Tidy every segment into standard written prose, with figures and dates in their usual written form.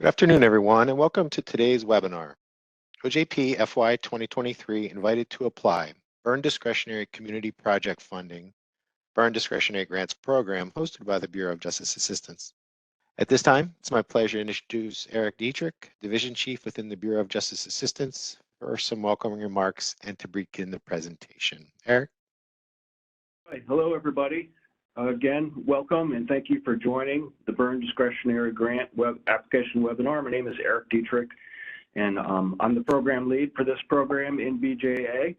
Good afternoon, everyone, and welcome to today's webinar. OJP FY 2023 invited to apply Byrne Discretionary Community Project Funding, Byrne Discretionary Grants Program, hosted by the Bureau of Justice Assistance. At this time, it's my pleasure to introduce Eric Dietrich, Division Chief within the Bureau of Justice Assistance, for some welcoming remarks and to begin the presentation. Eric? Hi. Hello, everybody. Again, welcome and thank you for joining the Byrne Discretionary Grant Application webinar. My name is Eric Dietrich, and I'm the program lead for this program in BJA.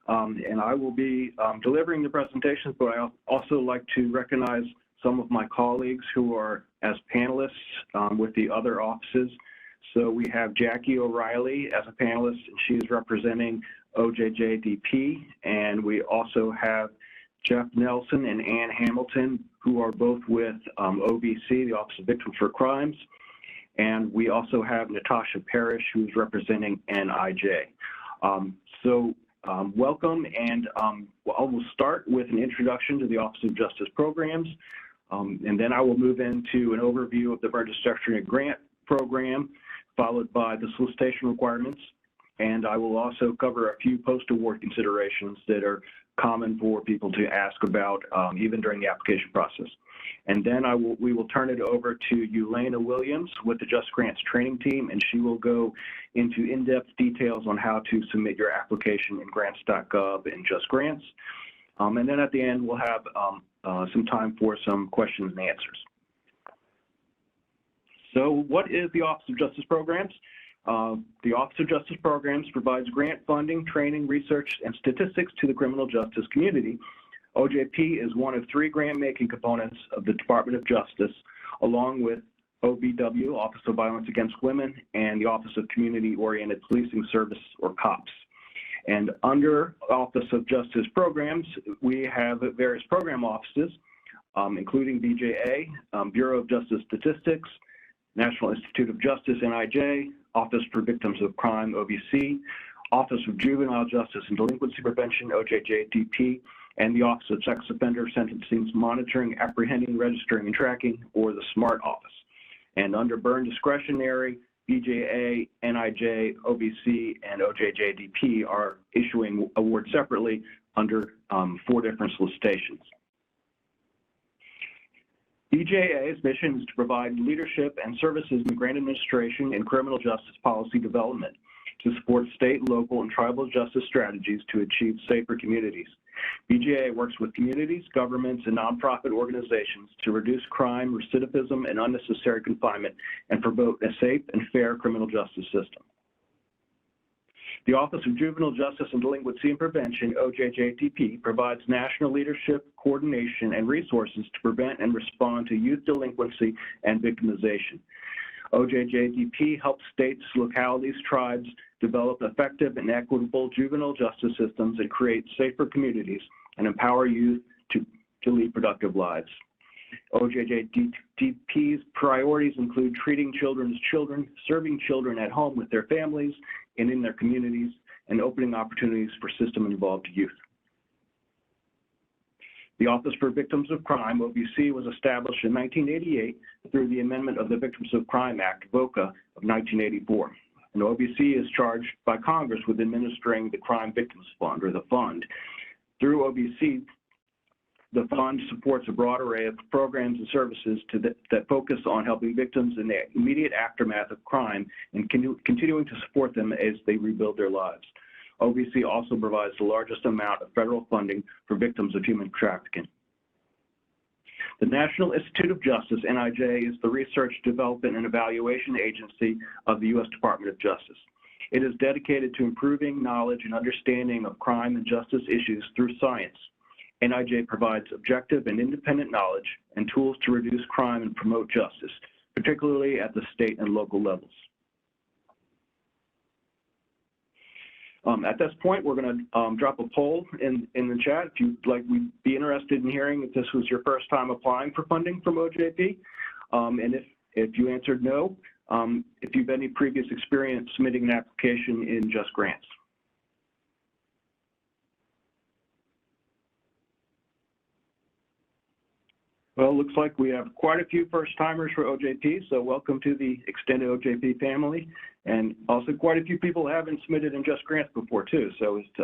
And I will be delivering the presentations, but I also like to recognize some of my colleagues who are as panelists with the other offices. So we have Jackie O'Reilly as a panelist, and she is representing OJJDP, and we also have Jeff Nelson and Ann Hamilton, who are both with OVC, the Office of Victims for Crimes. And we also have Natasha Parrish, who's representing NIJ. Welcome, and I will start with an introduction to the Office of Justice Programs, and then I will move into an overview of the Byrne Discretionary Grant Program, followed by the solicitation requirements, and I will also cover a few post-award considerations that are common for people to ask about even during the application process. And then we will turn it over to Yelena Williams with the JustGrants Training Team, and she will go into in-depth details on how to submit your application in grants.gov and JustGrants. And then at the end, we'll have some time for some questions and answers. So what is the Office of Justice Programs? The Office of Justice Programs provides grant funding, training, research, and statistics to the criminal justice community. OJP is one of 3 grant-making components of the Department of Justice, along with OVW, Office of Violence Against Women, and the Office of Community-Oriented Policing Service, or COPS. And under Office of Justice Programs, we have various program offices, including BJA, Bureau of Justice Statistics, National Institute of Justice, NIJ, Office for Victims of Crime, OVC, Office of Juvenile Justice and Delinquency Prevention, OJJDP, and the Office of Sex Offender Sentencing's Monitoring, Apprehending, Registering, and Tracking, or the SMART Office. And under Byrne Discretionary, BJA, NIJ, OVC, and OJJDP are issuing awards separately under 4 different solicitations. BJA's mission is to provide leadership and services in grant administration and criminal justice policy development to support state, local, and tribal justice strategies to achieve safer communities. BJA works with communities, governments, and nonprofit organizations to reduce crime, recidivism, and unnecessary confinement and promote a safe and fair criminal justice system. The Office of Juvenile Justice and Delinquency and Prevention, OJJDP, provides national leadership, coordination, and resources to prevent and respond to youth delinquency and victimization. OJJDP helps states, localities, tribes develop effective and equitable juvenile justice systems and create safer communities and empower youth to lead productive lives. OJJDP's priorities include treating children as children, serving children at home with their families and in their communities, and opening opportunities for system-involved youth. The Office for Victims of Crime, OVC, was established in 1988 through the amendment of the Victims of Crime Act, VOCA, of 1984. And OVC is charged by Congress with administering the Crime Victims Fund, or the fund. Through OVC, the fund supports a broad array of programs and services that focus on helping victims in the immediate aftermath of crime and continuing to support them as they rebuild their lives. OVC also provides the largest amount of federal funding for victims of human trafficking. The National Institute of Justice, NIJ, is the research, development, and evaluation agency of the U.S. Department of Justice. It is dedicated to improving knowledge and understanding of crime and justice issues through science. NIJ provides objective and independent knowledge and tools to reduce crime and promote justice, particularly at the state and local levels. At this point, we're going to drop a poll in the chat. If we'd be interested in hearing if this was your first time applying for funding from OJP, and if you answered no, if you've any previous experience submitting an application in JustGrants. Well, it looks like we have quite a few first-timers for OJP, so welcome to the extended OJP family, and also quite a few people haven't submitted in JustGrants before too, so it's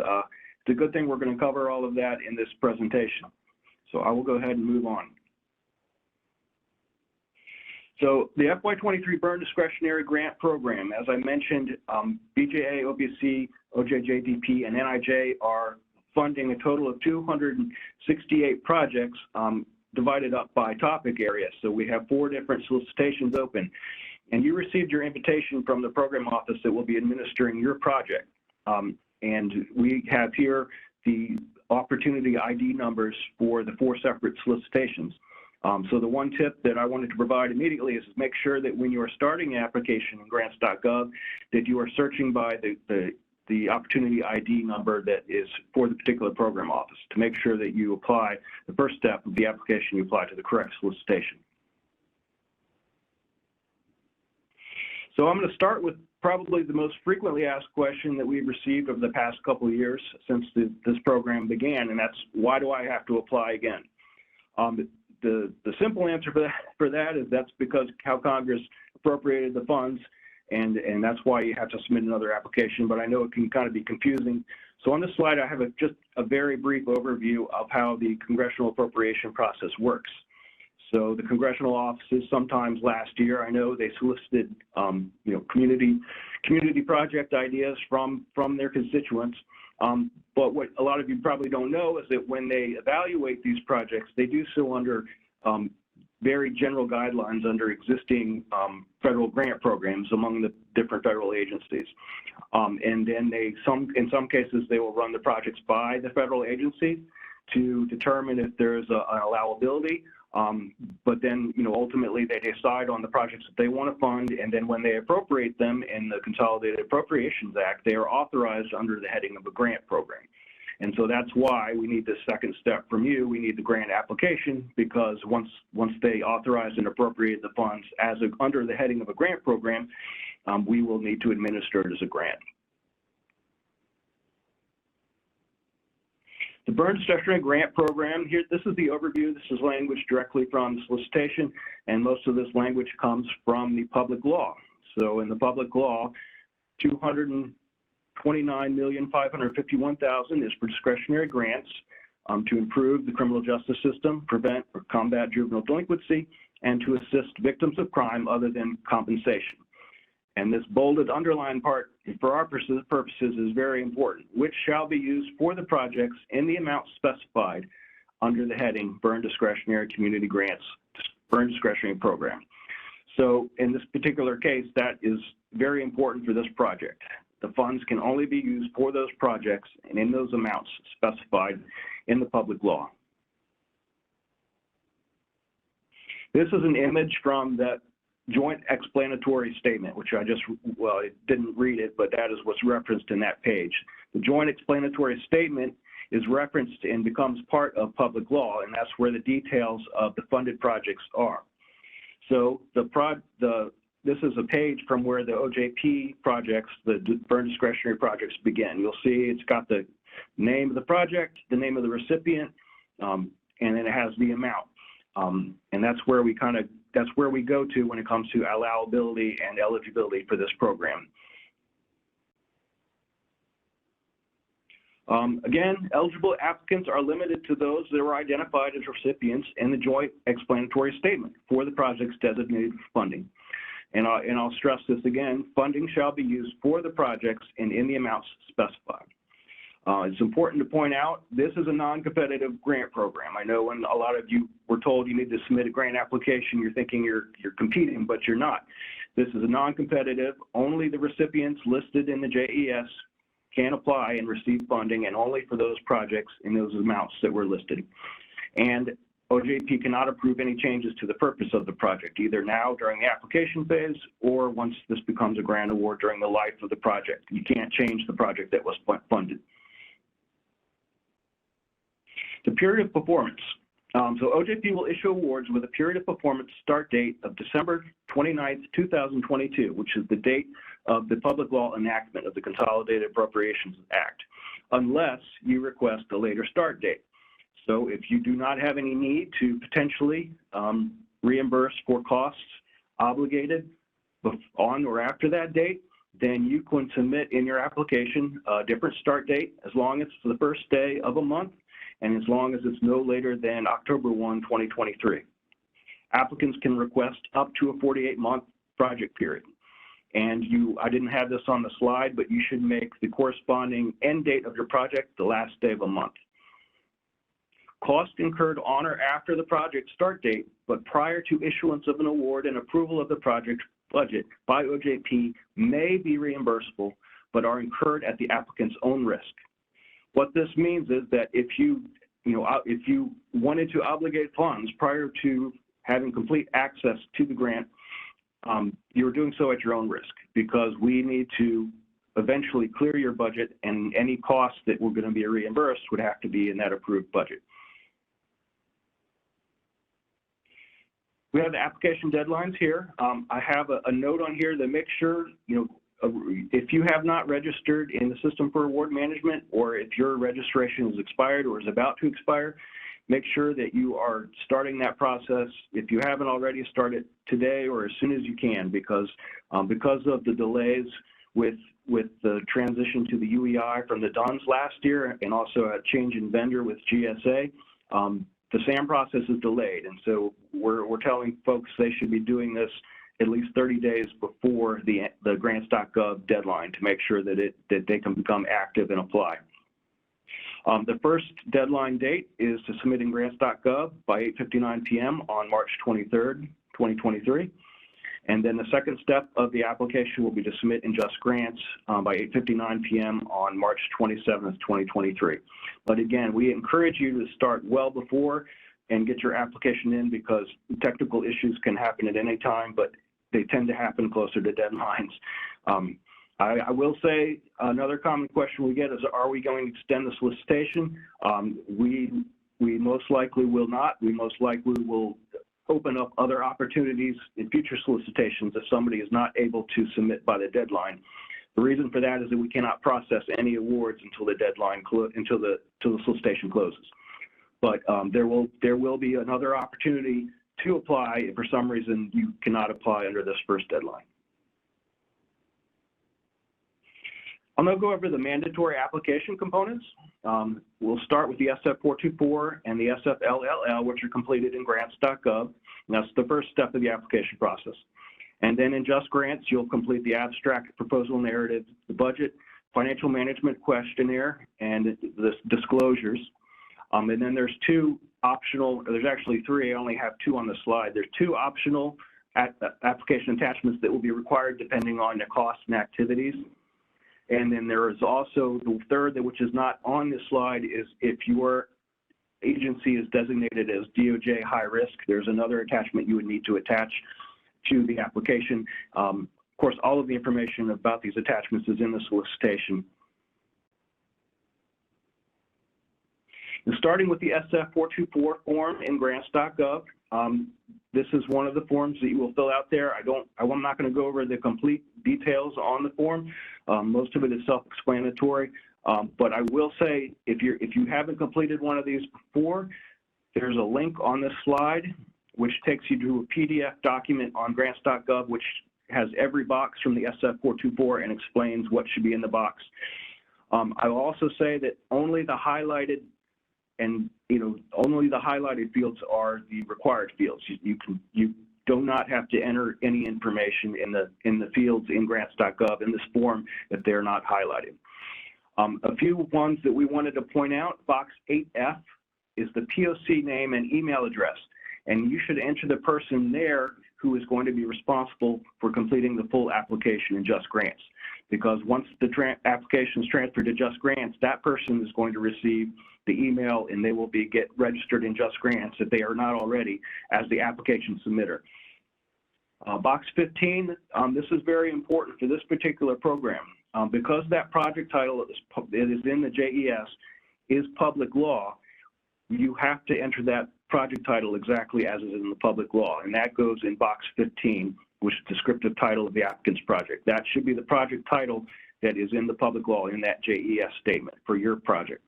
a good thing we're going to cover all of that in this presentation. So I will go ahead and move on. So the FY23 Byrne Discretionary Grant Program, as I mentioned, BJA, OBC, OJJDP, and NIJ are funding a total of 268 projects divided up by topic areas. So we have 4 different solicitations open. And you received your invitation from the program office that will be administering your project. And we have here the opportunity ID numbers for the 4 separate solicitations. So the one tip that I wanted to provide immediately is make sure that when you are starting an application in grants.gov, that you are searching by the opportunity ID number that is for the particular program office to make sure that you apply the first step of the application, you apply to the correct solicitation. So I'm going to start with probably the most frequently asked question that we've received over the past couple of years since this program began, and that's, why do I have to apply again? The simple answer for that is that's because how Congress appropriated the funds, and that's why you have to submit another application, but I know it can kind of be confusing. So on this slide, I have just a very brief overview of how the congressional appropriation process works. So the congressional offices, sometimes last year, I know they solicited, community project ideas from their constituents. But what a lot of you probably don't know is that when they evaluate these projects, they do so under very general guidelines under existing federal grant programs among the different federal agencies. And then in some cases, they will run the projects by the federal agency to determine if there's an allowability. But then, ultimately they decide on the projects that they want to fund, and then when they appropriate them in the Consolidated Appropriations Act, they are authorized under the heading of a grant program. And so that's why we need this second step from you. We need the grant application, because once they authorize and appropriate the funds under the heading of a grant program, we will need to administer it as a grant. The Byrne Discretionary Grant Program, here, this is the overview. This is language directly from the solicitation, and most of this language comes from the public law. So in the public law, $229,551,000 is for discretionary grants to improve the criminal justice system, prevent or combat juvenile delinquency, and to assist victims of crime other than compensation. And this bolded underlined part for our purposes is very important, which shall be used for the projects in the amount specified under the heading Byrne Discretionary Community Grants, Byrne Discretionary Program. So in this particular case, that is very important for this project. The funds can only be used for those projects and in those amounts specified in the public law. This is an image from that joint explanatory statement, which I didn't read it, but that is what's referenced in that page. The joint explanatory statement is referenced and becomes part of public law, and that's where the details of the funded projects are. So this is a page from where the OJP projects, the Byrne Discretionary projects begin. You'll see it's got the name of the project, the name of the recipient, and then it has the amount. And that's where we go to when it comes to allowability and eligibility for this program. Again, eligible applicants are limited to those that are identified as recipients in the joint explanatory statement for the projects designated for funding. And I'll stress this again, funding shall be used for the projects and in the amounts specified. It's important to point out, this is a non-competitive grant program. I know when a lot of you were told you need to submit a grant application, you're thinking you're competing, but you're not. This is a non-competitive, only the recipients listed in the JES can apply and receive funding, and only for those projects in those amounts that were listed. And OJP cannot approve any changes to the purpose of the project, either now during the application phase or once this becomes a grant award during the life of the project. You can't change the project that was funded. The period of performance. So OJP will issue awards with a period of performance start date of December 29th, 2022, which is the date of the public law enactment of the Consolidated Appropriations Act, unless you request a later start date. So if you do not have any need to potentially reimburse for costs obligated on or after that date, then you can submit in your application a different start date as long as it's the first day of a month and as long as it's no later than October 1, 2023. Applicants can request up to a 48-month project period. And I didn't have this on the slide, but you should make the corresponding end date of your project the last day of a month. Costs incurred on or after the project start date, but prior to issuance of an award and approval of the project budget by OJP may be reimbursable, but are incurred at the applicant's own risk. What this means is that if you wanted to obligate funds prior to having complete access to the grant, you're doing so at your own risk, because we need to eventually clear your budget, and any costs that were going to be reimbursed would have to be in that approved budget. We have the application deadlines here. I have a note on here to make sure, if you have not registered in the System for Award Management, or if your registration is expired or is about to expire, make sure that you are starting that process. If you haven't already, start it today or as soon as you can, because of the delays with the transition to the UEI from the DUNS last year, and also a change in vendor with GSA, the SAM process is delayed. And so we're telling folks they should be doing this at least 30 days before the grants.gov deadline to make sure that they can become active and apply. The first deadline date is to submit in grants.gov by 8:59 p.m. on March 23rd, 2023. And then the second step of the application will be to submit in JustGrants by 8:59 p.m. on March 27th, 2023. But again, we encourage you to start well before and get your application in, because technical issues can happen at any time, but they tend to happen closer to deadlines. I will say another common question we get is, are we going to extend the solicitation? We most likely will not. We most likely will open up other opportunities in future solicitations if somebody is not able to submit by the deadline. The reason for that is that we cannot process any awards until the deadline, until the solicitation closes. But there will be another opportunity to apply if for some reason you cannot apply under this first deadline. I'll now go over the mandatory application components. We'll start with the SF-424 and the SF-LLL, which are completed in grants.gov. That's the first step of the application process. And then in JustGrants, you'll complete the abstract, proposal narrative, the budget, financial management questionnaire, and the disclosures. And then there's two optional, there's actually three, I only have two on the slide. There's two optional application attachments that will be required depending on the costs and activities. And then there is also the third, which is not on this slide, is if your agency is designated as DOJ high risk, there's another attachment you would need to attach to the application. Of course, all of the information about these attachments is in the solicitation. And starting with the SF-424 form in grants.gov, this is one of the forms that you will fill out there. I'm not going to go over the complete details on the form. Most of it is self-explanatory, but I will say if you haven't completed one of these before, there's a link on this slide which takes you to a PDF document on grants.gov, which has every box from the SF-424 and explains what should be in the box. I will also say that only the highlighted fields are the required fields. You do not have to enter any information in the fields in grants.gov in this form if they're not highlighted. A few ones that we wanted to point out: box 8F is the POC name and email address, and you should enter the person there who is going to be responsible for completing the full application in JustGrants. Because once the application is transferred to JustGrants, that person is going to receive the email, and they will get registered in JustGrants if they are not already as the application submitter. Box 15, this is very important for this particular program. Because that project title is in the JES is public law, you have to enter that project title exactly as is in the public law, and that goes in box 15, which is descriptive title of the applicant's project. That should be the project title that is in the public law in that JES statement for your project.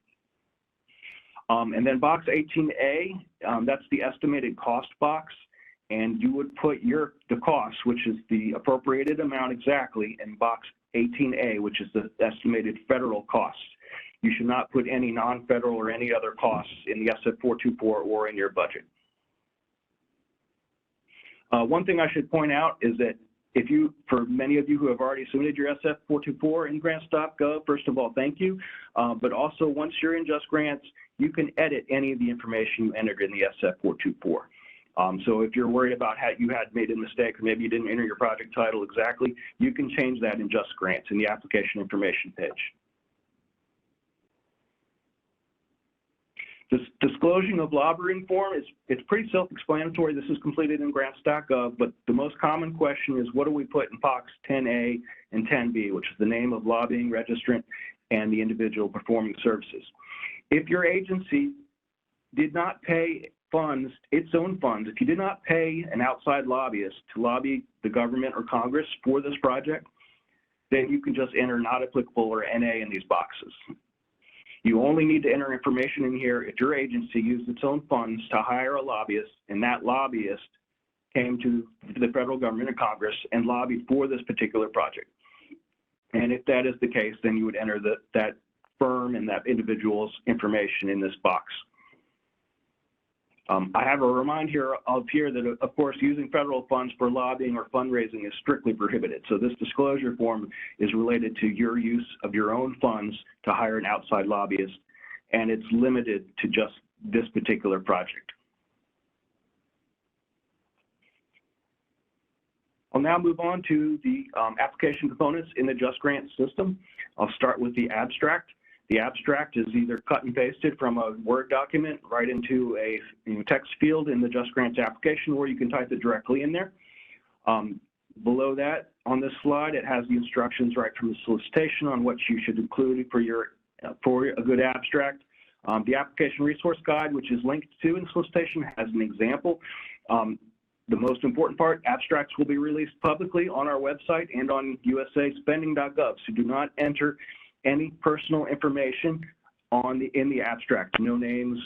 And then box 18A, that's the estimated cost box. And you would put the cost, which is the appropriated amount exactly, in box 18A, which is the estimated federal costs. You should not put any non-federal or any other costs in the SF424 or in your budget. One thing I should point out is that for many of you who have already submitted your SF424 in grants.gov, first of all, thank you. But also, once you're in JustGrants, you can edit any of the information you entered in the SF424. So if you're worried about how you had made a mistake, or maybe you didn't enter your project title exactly, you can change that in JustGrants in the application information page. This disclosing of lobbying form it's pretty self-explanatory. This is completed in grants.gov, but the most common question is, what do we put in box 10A and 10B, which is the name of lobbying registrant and the individual performing services. If your agency did not pay funds, its own funds, if you did not pay an outside lobbyist to lobby the government or Congress for this project, then you can just enter not applicable or NA in these boxes. You only need to enter information in here if your agency used its own funds to hire a lobbyist, and that lobbyist came to the federal government and Congress and lobbied for this particular project. And if that is the case, then you would enter that firm and that individual's information in this box. I have a reminder up here that, of course, using federal funds for lobbying or fundraising is strictly prohibited. So this disclosure form is related to your use of your own funds to hire an outside lobbyist, and it's limited to just this particular project. I'll now move on to the application components in the JustGrants system. I'll start with the abstract. The abstract is either cut and pasted from a Word document right into a text field in the JustGrants application, or you can type it directly in there. Below that, on this slide, it has the instructions right from the solicitation on what you should include for a good abstract. The application resource guide, which is linked to in the solicitation, has an example. The most important part, abstracts will be released publicly on our website and on usaspending.gov, so do not enter any personal information in the abstract, no names,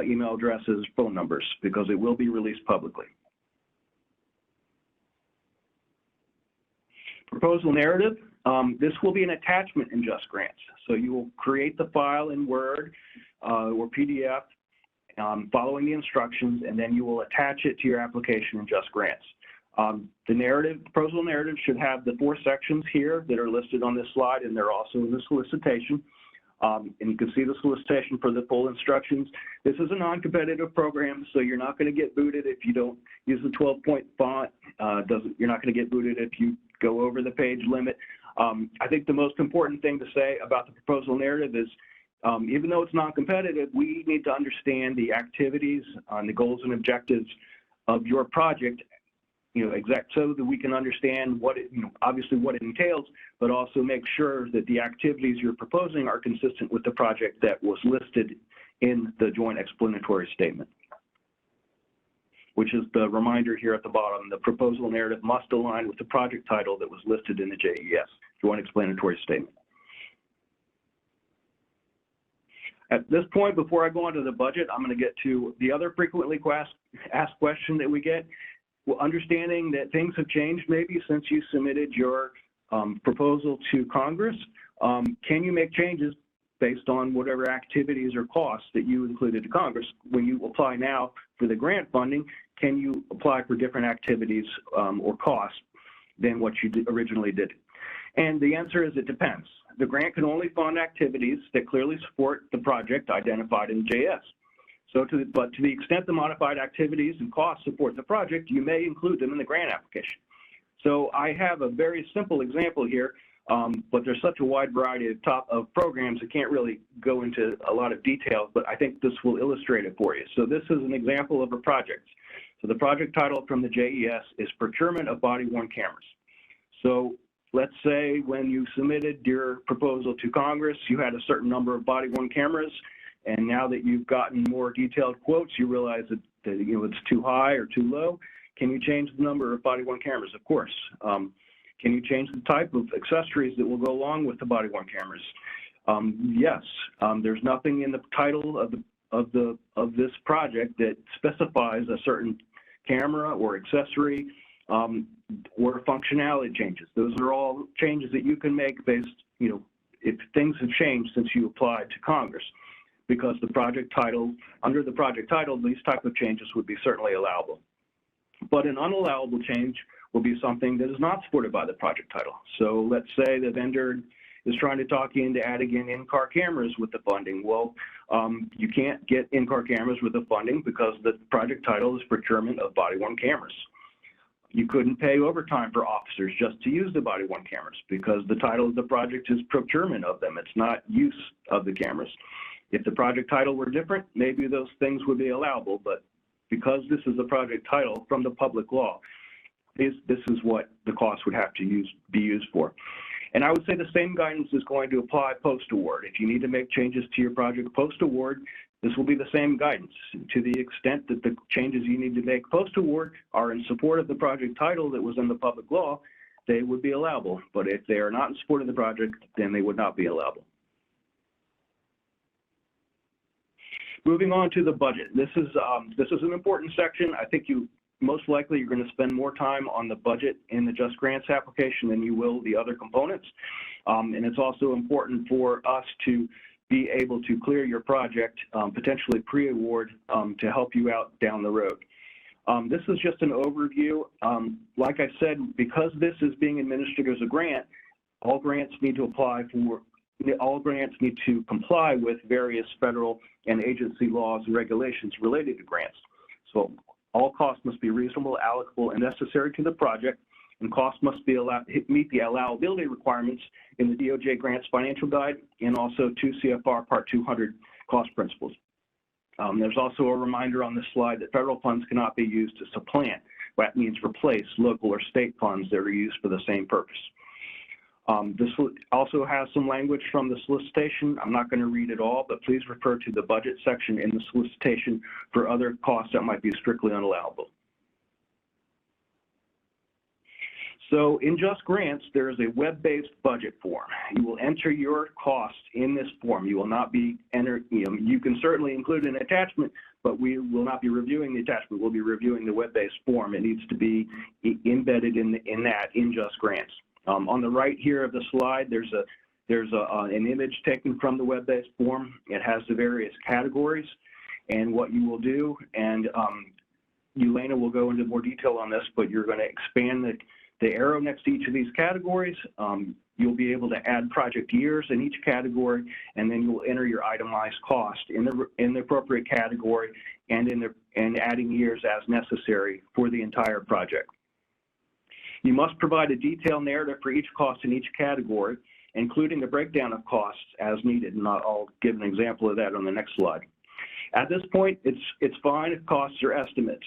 email addresses, phone numbers, because it will be released publicly. Proposal narrative, this will be an attachment in JustGrants. So you will create the file in Word or PDF following the instructions, and then you will attach it to your application in JustGrants. The proposal narrative should have the 4 sections here that are listed on this slide, and they're also in the solicitation. And you can see the solicitation for the full instructions. This is a non-competitive program, so you're not going to get booted if you don't use the 12-point font. You're not going to get booted if you go over the page limit. I think the most important thing to say about the proposal narrative is, even though it's non-competitive, we need to understand the activities, the goals and objectives of your project, so that we can understand what it, obviously what it entails, but also make sure that the activities you're proposing are consistent with the project that was listed in the joint explanatory statement, which is the reminder here at the bottom. The proposal narrative must align with the project title that was listed in the JES, joint explanatory statement. At this point, before I go on to the budget, I'm going to get to the other frequently asked question that we get. Well, understanding that things have changed maybe since you submitted your proposal to Congress, can you make changes based on whatever activities or costs that you included to Congress? When you apply now for the grant funding, can you apply for different activities or costs than what you originally did? And the answer is it depends. The grant can only fund activities that clearly support the project identified in JS. But to the extent the modified activities and costs support the project, you may include them in the grant application. So I have a very simple example here, but there's such a wide variety of programs, I can't really go into a lot of details, but I think this will illustrate it for you. So this is an example of a project. So the project title from the JES is Procurement of Body-Worn Cameras. So let's say when you submitted your proposal to Congress, you had a certain number of body-worn cameras, and now that you've gotten more detailed quotes, you realize that it's too high or too low. Can you change the number of body-worn cameras? Of course. Can you change the type of accessories that will go along with the body-worn cameras? Yes. There's nothing in the title of of this project that specifies a certain camera or accessory or functionality changes. Those are all changes that you can make based, if things have changed since you applied to Congress, because the project title, under the project title, these type of changes would be certainly allowable. But an unallowable change will be something that is not supported by the project title. So let's say the vendor is trying to talk you into adding in in-car cameras with the funding. Well, you can't get in-car cameras with the funding because the project title is procurement of body-worn cameras. You couldn't pay overtime for officers just to use the body-worn cameras because the title of the project is procurement of them. It's not use of the cameras. If the project title were different, maybe those things would be allowable, but because this is a project title from the public law, this is what the cost would have to be used for. And I would say the same guidance is going to apply post-award. If you need to make changes to your project post-award, this will be the same guidance. To the extent that the changes you need to make post-award are in support of the project title that was in the public law, they would be allowable. But if they are not in support of the project, then they would not be allowable. Moving on to the budget. This is an important section. I think most likely you're going to spend more time on the budget in the JustGrants application than you will the other components. And it's also important for us to be able to clear your project, potentially pre-award, to help you out down the road. This is just an overview. Like I said, because this is being administered as a grant, all grants need to comply with various federal and agency laws and regulations related to grants. So all costs must be reasonable, allocable, and necessary to the project, and costs must be meet the allowability requirements in the DOJ Grants Financial Guide and also 2 CFR Part 200 cost principles. There's also a reminder on this slide that federal funds cannot be used to supplant. That means replace local or state funds that are used for the same purpose. This also has some language from the solicitation. I'm not going to read it all, but please refer to the budget section in the solicitation for other costs that might be strictly unallowable. So in JustGrants, there is a web-based budget form. You will enter your costs in this form. You will not be you can certainly include an attachment, but we will not be reviewing the attachment. We'll be reviewing the web-based form. It needs to be embedded in JustGrants. On the right here of the slide, there's an image taken from the web-based form. It has the various categories and what you will do. And Elena will go into more detail on this, but you're going to expand the arrow next to each of these categories. You'll be able to add project years in each category, and then you'll enter your itemized cost in the appropriate category and adding years as necessary for the entire project. You must provide a detailed narrative for each cost in each category, including the breakdown of costs as needed, and I'll give an example of that on the next slide. At this point, it's fine if costs are estimates.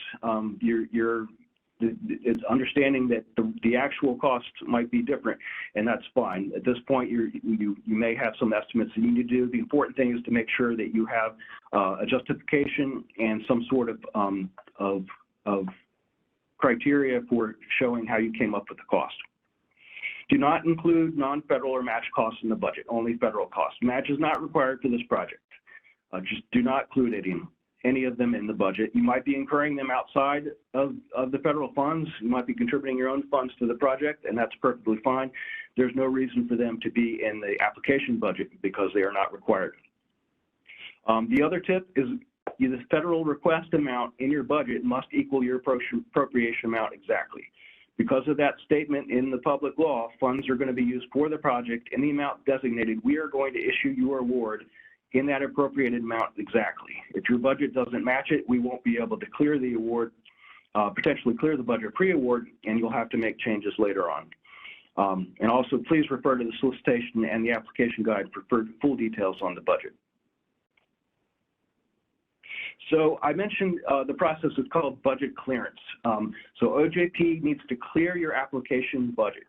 It's understanding that the actual costs might be different, and that's fine. At this point, you may have some estimates that you need to do. The important thing is to make sure that you have a justification and some sort of criteria for showing how you came up with the cost. Do not include non-federal or match costs in the budget, only federal costs. Match is not required for this project. Just do not include any of them in the budget. You might be incurring them outside of the federal funds. You might be contributing your own funds to the project, and that's perfectly fine. There's no reason for them to be in the application budget because they are not required. The other tip is the federal request amount in your budget must equal your appropriation amount exactly. Because of that statement in the public law, funds are going to be used for the project in the amount designated. We are going to issue your award in that appropriated amount exactly. If your budget doesn't match it, we won't be able to clear the award, potentially clear the budget pre-award, and you'll have to make changes later on. And also, please refer to the solicitation and the application guide for full details on the budget. So I mentioned the process is called budget clearance. So OJP needs to clear your application budget.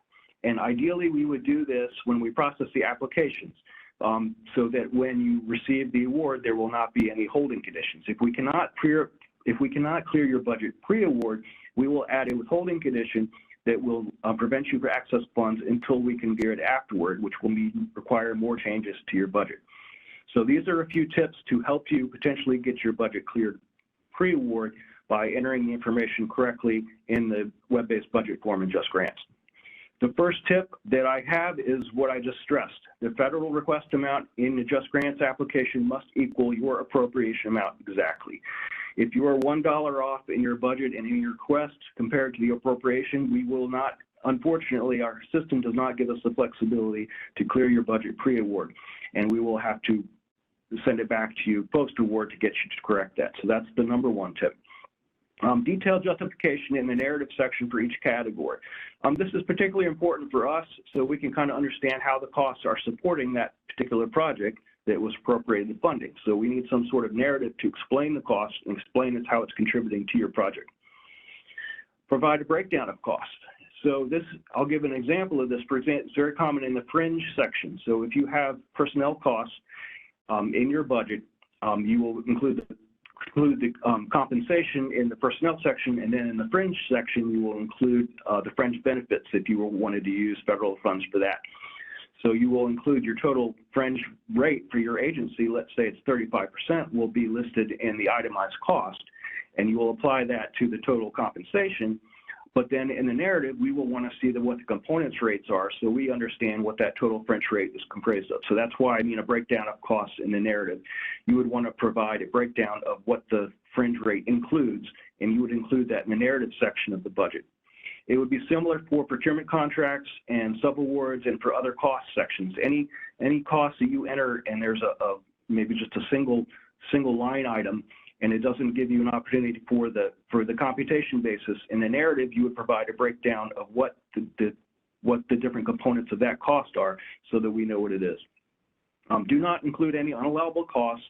And ideally, we would do this when we process the applications so that when you receive the award, there will not be any holding conditions. If we cannot clear your budget pre-award, we will add a withholding condition that will prevent you from access funds until we can clear it afterward, which will require more changes to your budget. So these are a few tips to help you potentially get your budget cleared pre-award by entering the information correctly in the web-based budget form in JustGrants. The first tip that I have is what I just stressed. The federal request amount in the JustGrants application must equal your appropriation amount exactly. If you are $1 off in your budget and in your request compared to the appropriation, we will not, unfortunately, our system does not give us the flexibility to clear your budget pre-award, and we will have to send it back to you post-award to get you to correct that. So that's the number one tip. Detailed justification in the narrative section for each category. This is particularly important for us so we can kind of understand how the costs are supporting that particular project that was appropriated funding. So we need some sort of narrative to explain the costs and explain how it's contributing to your project. Provide a breakdown of costs. So this, I'll give an example of this. For example, it's very common in the fringe section. So if you have personnel costs in your budget, you will include the compensation in the personnel section, and then in the fringe section, you will include the fringe benefits if you wanted to use federal funds for that. So you will include your total fringe rate for your agency. Let's say it's 35% will be listed in the itemized cost, and you will apply that to the total compensation. But then in the narrative, we will want to see what the components rates are so we understand what that total fringe rate is comprised of. So that's why I mean a breakdown of costs in the narrative. You would want to provide a breakdown of what the fringe rate includes, and you would include that in the narrative section of the budget. It would be similar for procurement contracts and subawards and for other cost sections. Any costs that you enter and there's maybe just a single line item, and it doesn't give you an opportunity for the computation basis. In the narrative, you would provide a breakdown of what the different components of that cost are so that we know what it is. Do not include any unallowable costs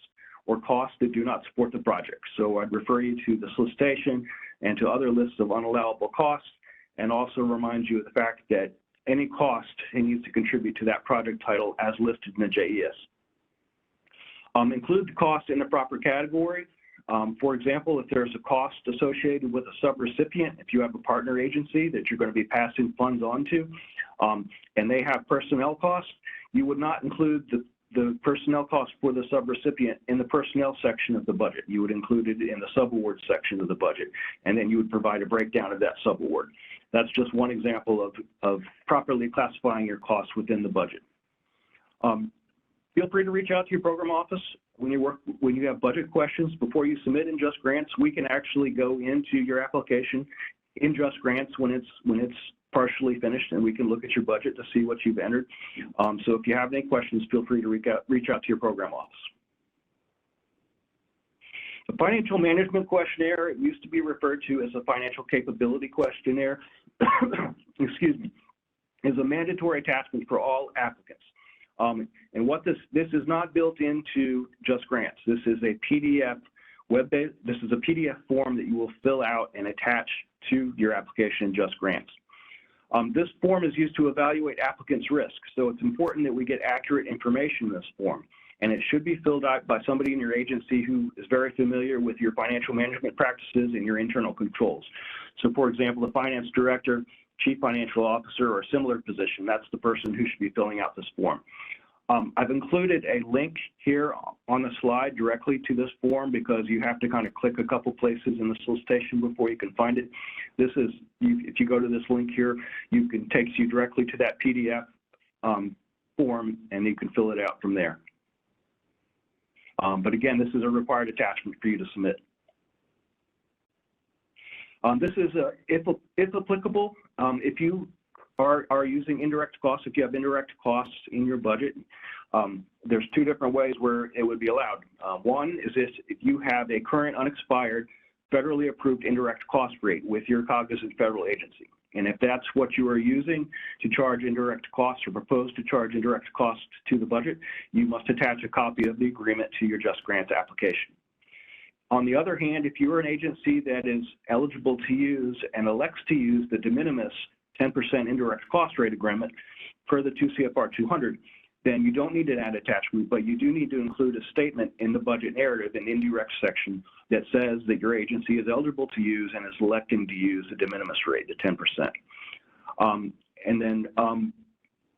or costs that do not support the project. So I'd refer you to the solicitation and to other lists of unallowable costs, and also remind you of the fact that any cost needs to contribute to that project title as listed in the JES. Include the cost in the proper category. For example, if there's a cost associated with a subrecipient, if you have a partner agency that you're going to be passing funds on to, and they have personnel costs, you would not include the personnel costs for the subrecipient in the personnel section of the budget. You would include it in the subaward section of the budget, and then you would provide a breakdown of that subaward. That's just one example of properly classifying your costs within the budget. Feel free to reach out to your program office when you have budget questions. Before you submit in JustGrants, we can actually go into your application in JustGrants when it's partially finished, and we can look at your budget to see what you've entered. So if you have any questions, feel free to reach out to your program office. The financial management questionnaire, it used to be referred to as a financial capability questionnaire, excuse me, is a mandatory attachment for all applicants. And what this is not built into JustGrants. This is a PDF web-based. This is a PDF form that you will fill out and attach to your application in JustGrants. This form is used to evaluate applicants' risk, so it's important that we get accurate information in this form. And it should be filled out by somebody in your agency who is very familiar with your financial management practices and your internal controls. So, for example, the finance director, chief financial officer, or a similar position, that's the person who should be filling out this form. I've included a link here on the slide directly to this form because you have to kind of click a couple places in the solicitation before you can find it. This is, if you go to this link here, takes you directly to that PDF form, and you can fill it out from there. But again, this is a required attachment for you to submit. This is, if applicable, if you are using indirect costs, if you have indirect costs in your budget, there's two different ways where it would be allowed. One is if you have a current unexpired federally approved indirect cost rate with your cognizant federal agency. And if that's what you are using to charge indirect costs or propose to charge indirect costs to the budget, you must attach a copy of the agreement to your JustGrants application. On the other hand, if you're an agency that is eligible to use and elects to use the de minimis 10% indirect cost rate agreement per the 2 CFR 200, then you don't need to add attachment, but you do need to include a statement in the budget narrative in the indirect section that says that your agency is eligible to use and is electing to use the de minimis rate, the 10%. And then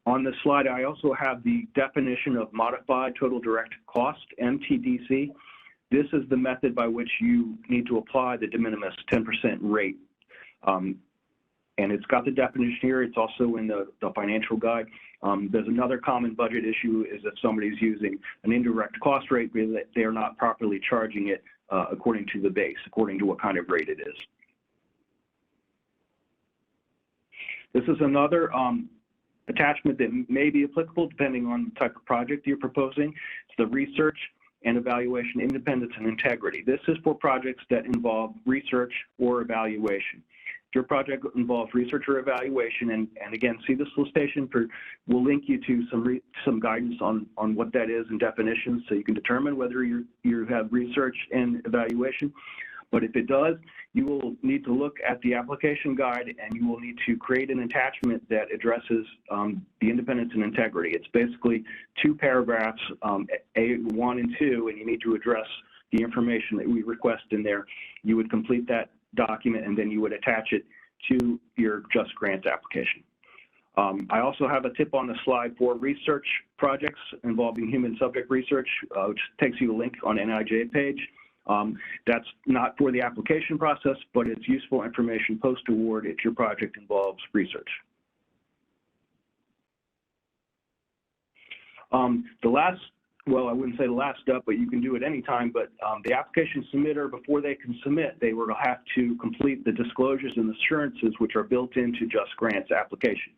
On this slide, I also have the definition of modified total direct cost, MTDC. This is the method by which you need to apply the de minimis 10% rate. And it's got the definition here. It's also in the financial guide. There's another common budget issue is if somebody's using an indirect cost rate, they are not properly charging it according to the base, according to what kind of rate it is. This is another attachment that may be applicable depending on the type of project you're proposing. It's the research and evaluation independence and integrity. This is for projects that involve research or evaluation. If your project involves research or evaluation, and again, see the solicitation we'll link you to some guidance on what that is and definitions so you can determine whether you have research and evaluation. But if it does, you will need to look at the application guide and you will need to create an attachment that addresses the independence and integrity. It's basically 2 paragraphs, A1 and 2, and you need to address the information that we request in there. You would complete that document and then you would attach it to your JustGrants application. I also have a tip on the slide for research projects involving human subject research, which takes you to a link on NIJ page. That's not for the application process, but it's useful information post-award if your project involves research. Well, I wouldn't say the last step, but you can do it anytime, but the application submitter, before they can submit, they will have to complete the disclosures and assurances which are built into JustGrants application.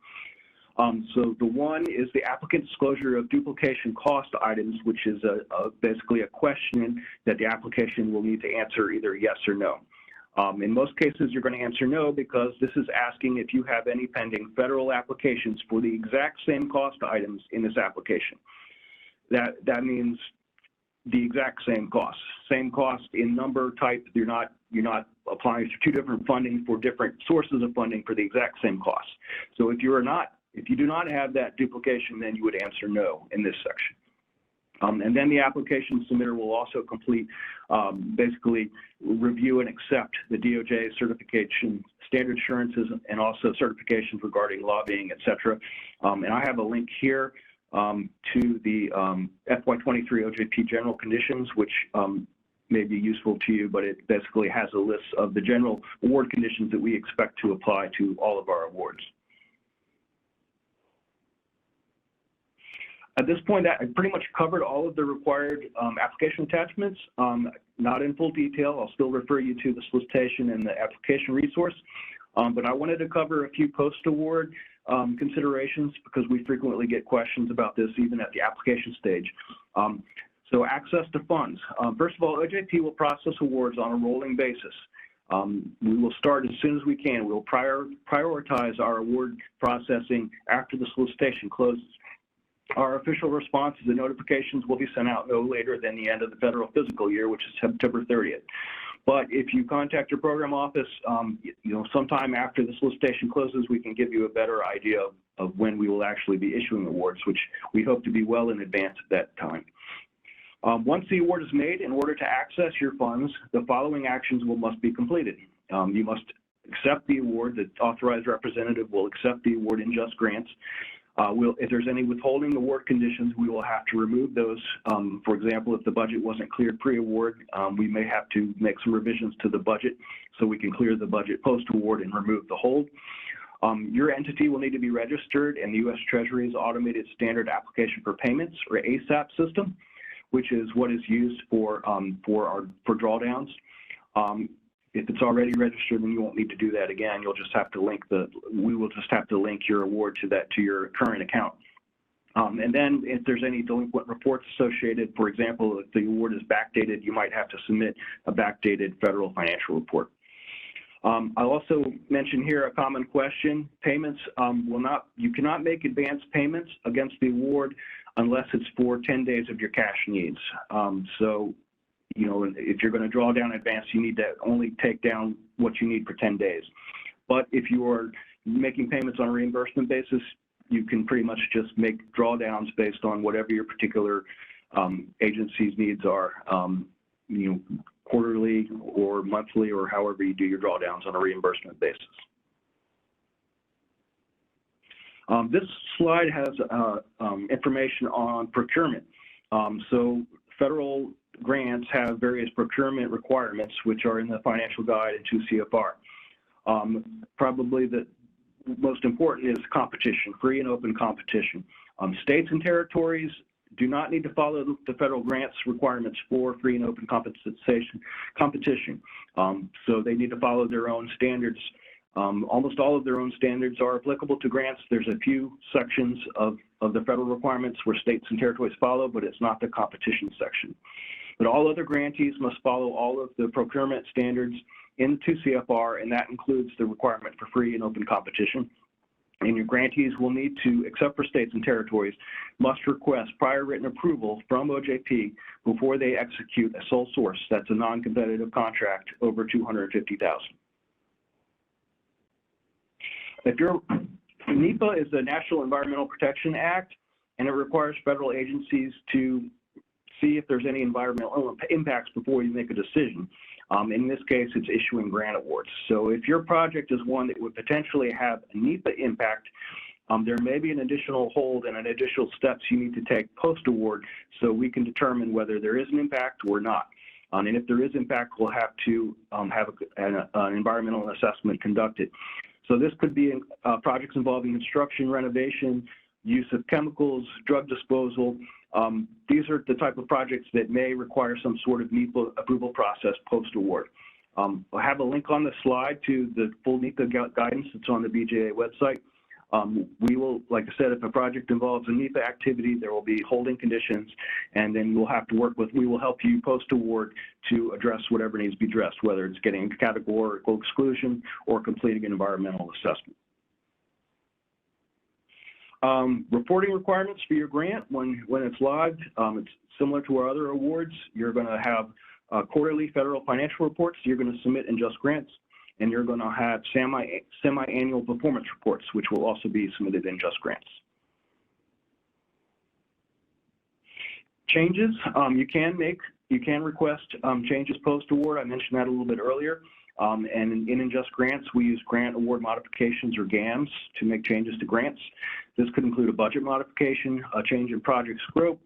So the one is the applicant disclosure of duplication cost items, which is basically a question that the application will need to answer either yes or no. In most cases, you're going to answer no because this is asking if you have any pending federal applications for the exact same cost items in this application. That means the exact same cost in number type. You're not applying for 2 different funding for different sources of funding for the exact same cost. So if you do not have that duplication, then you would answer no in this section. And then the application submitter will also complete, basically review and accept the DOJ certification standard assurances and also certifications regarding lobbying, et cetera. And I have a link here to the FY23 OJP general conditions, which may be useful to you, but it basically has a list of the general award conditions that we expect to apply to all of our awards. At this point, I pretty much covered all of the required application attachments, not in full detail. I'll still refer you to the solicitation and the application resource, but I wanted to cover a few post-award considerations because we frequently get questions about this even at the application stage. So access to funds. First of all, OJP will process awards on a rolling basis. We will start as soon as we can. We'll prioritize our award processing after the solicitation closes. Our official response is the notifications will be sent out no later than the end of the federal fiscal year, which is September 30th. But if you contact your program office, sometime after the solicitation closes, we can give you a better idea of when we will actually be issuing awards, which we hope to be well in advance at that time. Once the award is made, in order to access your funds, the following actions must be completed. You must accept the award. The authorized representative will accept the award in JustGrants. If there's any withholding award conditions, we will have to remove those. For example, if the budget wasn't cleared pre-award, we may have to make some revisions to the budget so we can clear the budget post-award and remove the hold. Your entity will need to be registered in the U.S. Treasury's Automated Standard Application for Payments, or ASAP system, which is what is used for drawdowns. If it's already registered, then you won't need to do that again. You'll just have to link we will just have to link your award to your current account. And then if there's any delinquent reports associated, for example, if the award is backdated, you might have to submit a backdated federal financial report. I'll also mention here a common question. Payments you cannot make advance payments against the award unless it's for 10 days of your cash needs. If you're going to draw down advance, you need to only take down what you need for 10 days. But if you are making payments on a reimbursement basis, you can pretty much just make drawdowns based on whatever your particular agency's needs are, quarterly or monthly or however you do your drawdowns on a reimbursement basis. This slide has information on procurement. So federal grants have various procurement requirements, which are in the financial guide and 2 CFR. Probably the most important is competition, free and open competition. States and territories do not need to follow the federal grants requirements for free and open competition. So they need to follow their own standards. Almost all of their own standards are applicable to grants. There's a few sections of the federal requirements where states and territories follow, but it's not the competition section. But all other grantees must follow all of the procurement standards in 2 CFR, and that includes the requirement for free and open competition. And your grantees will need to, except for states and territories, must request prior written approval from OJP before they execute a sole source. That's a non-competitive contract over $250,000. NEPA is the National Environmental Protection Act, and it requires federal agencies to see if there's any environmental impacts before you make a decision. In this case, it's issuing grant awards. So if your project is one that would potentially have a NEPA impact, there may be an additional hold and an additional steps you need to take post-award so we can determine whether there is an impact or not. And if there is impact, we'll have to have an environmental assessment conducted. So this could be projects involving construction, renovation, use of chemicals, drug disposal. These are the type of projects that may require some sort of NEPA approval process post-award. I'll have a link on the slide to the full NEPA guidance that's on the BJA website. We will, like I said, if a project involves a NEPA activity, there will be holding conditions, and then we'll have to we will help you post-award to address whatever needs to be addressed, whether it's getting categorical exclusion or completing an environmental assessment. Reporting requirements for your grant when it's logged, it's similar to our other awards. You're going to have quarterly federal financial reports you're going to submit in JustGrants, and you're going to have semi-annual performance reports, which will also be submitted in JustGrants. Changes, you can request changes post-award. I mentioned that a little bit earlier. And in JustGrants, we use grant award modifications or GAMs to make changes to grants. This could include a budget modification, a change in project scope.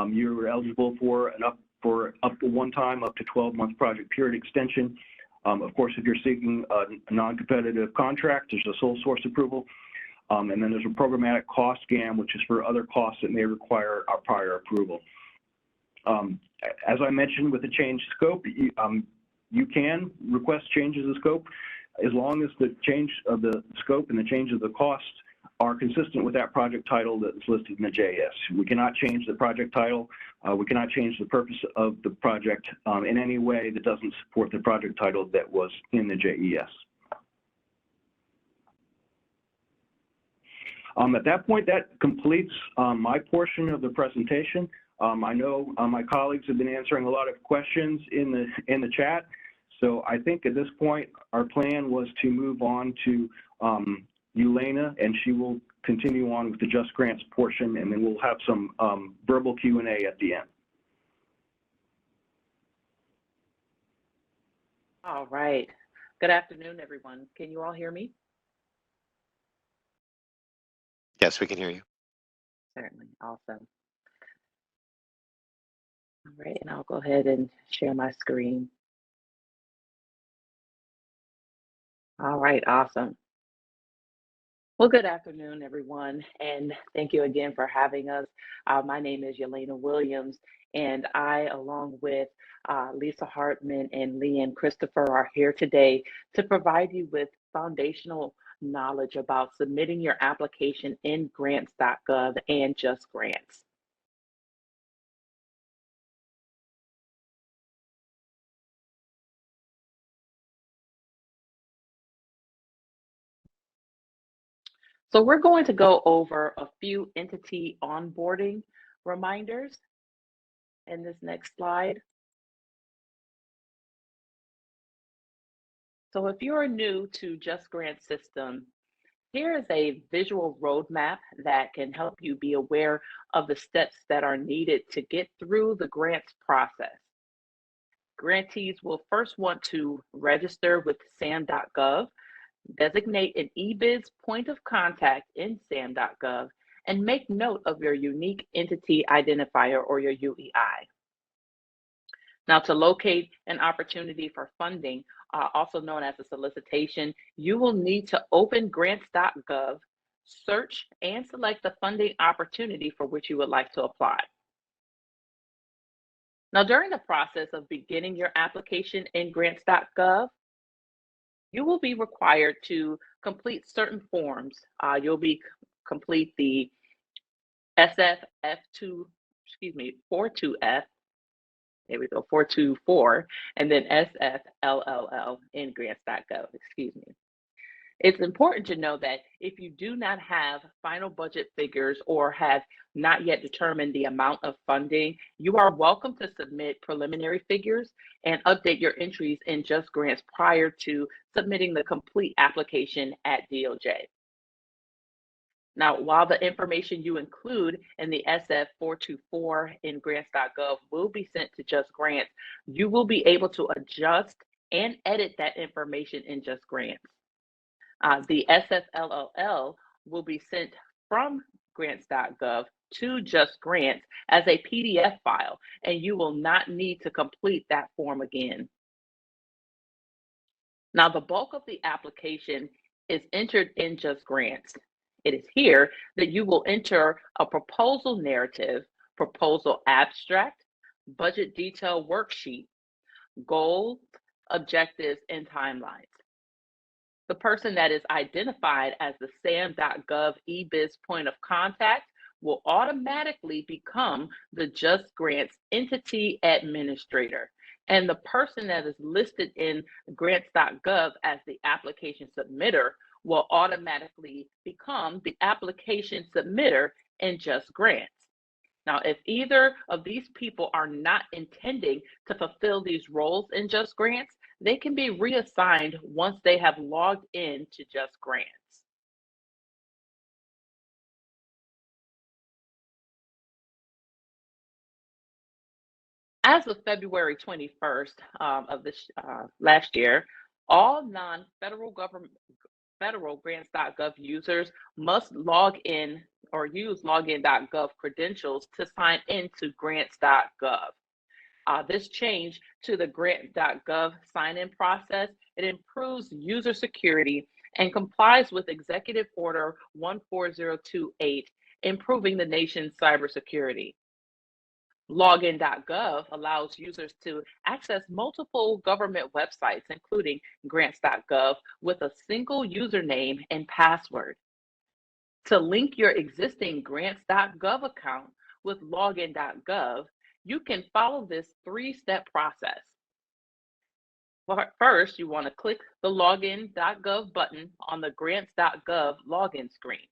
You're eligible for up to one time, up to 12-month project period extension. Of course, if you're seeking a non-competitive contract, there's a sole source approval. And then there's a programmatic cost GAM, which is for other costs that may require our prior approval. As I mentioned with the change scope, you can request changes of scope as long as the change of the scope and the change of the costs are consistent with that project title that is listed in the JES. We cannot change the project title. We cannot change the purpose of the project in any way that doesn't support the project title that was in the JES. At that point, that completes my portion of the presentation. I know my colleagues have been answering a lot of questions in the chat. So I think at this point, our plan was to move on to Elena, and she will continue on with the JustGrants portion, and then we'll have some verbal Q&A at the end. All right. Good afternoon, everyone. Can you all hear me? Yes, we can hear you. Certainly. Awesome. All right, and I'll go ahead and share my screen. All right, awesome. Well, good afternoon, everyone, and thank you again for having us. My name is Yelena Williams, and I, along with Lisa Hartman and Leanne Christopher, are here today to provide you with foundational knowledge about submitting your application in grants.gov and JustGrants. So we're going to go over a few entity onboarding reminders in this next slide. So if you're new to JustGrants system, here is a visual roadmap that can help you be aware of the steps that are needed to get through the grants process. Grantees will first want to register with SAM.gov. Designate an eBids point of contact in SAM.gov and make note of your unique entity identifier or your UEI. Now, to locate an opportunity for funding, also known as a solicitation, you will need to open grants.gov, search, and select the funding opportunity for which you would like to apply. Now, during the process of beginning your application in grants.gov, you will be required to complete certain forms. You'll complete the SF-F2, 42F, there we go, 424, and then SFLLL in grants.gov, It's important to know that if you do not have final budget figures or have not yet determined the amount of funding, you are welcome to submit preliminary figures and update your entries in JustGrants prior to submitting the complete application at DOJ. Now, while the information you include in the SF-424 in grants.gov will be sent to JustGrants, you will be able to adjust and edit that information in JustGrants. The SFLLL will be sent from grants.gov to JustGrants as a PDF file, and you will not need to complete that form again. Now, the bulk of the application is entered in JustGrants. It is here that you will enter a proposal narrative, proposal abstract, budget detail worksheet, goals, objectives, and timelines. The person that is identified as the SAM.gov eBids point of contact will automatically become the JustGrants entity administrator. And the person that is listed in grants.gov as the application submitter will automatically become the application submitter in JustGrants. Now, if either of these people are not intending to fulfill these roles in JustGrants, they can be reassigned once they have logged in to JustGrants. As of February 21st of this last year, all non-federal government federal grants.gov users must log in or use login.gov credentials to sign into grants.gov. This change to the grant.gov sign-in process, it improves user security and complies with Executive Order 14028, improving the nation's cybersecurity. Login.gov allows users to access multiple government websites, including grants.gov, with a single username and password. To link your existing grants.gov account with login.gov, you can follow this three-step process. Well, first, you want to click the login.gov button on the grants.gov login screen.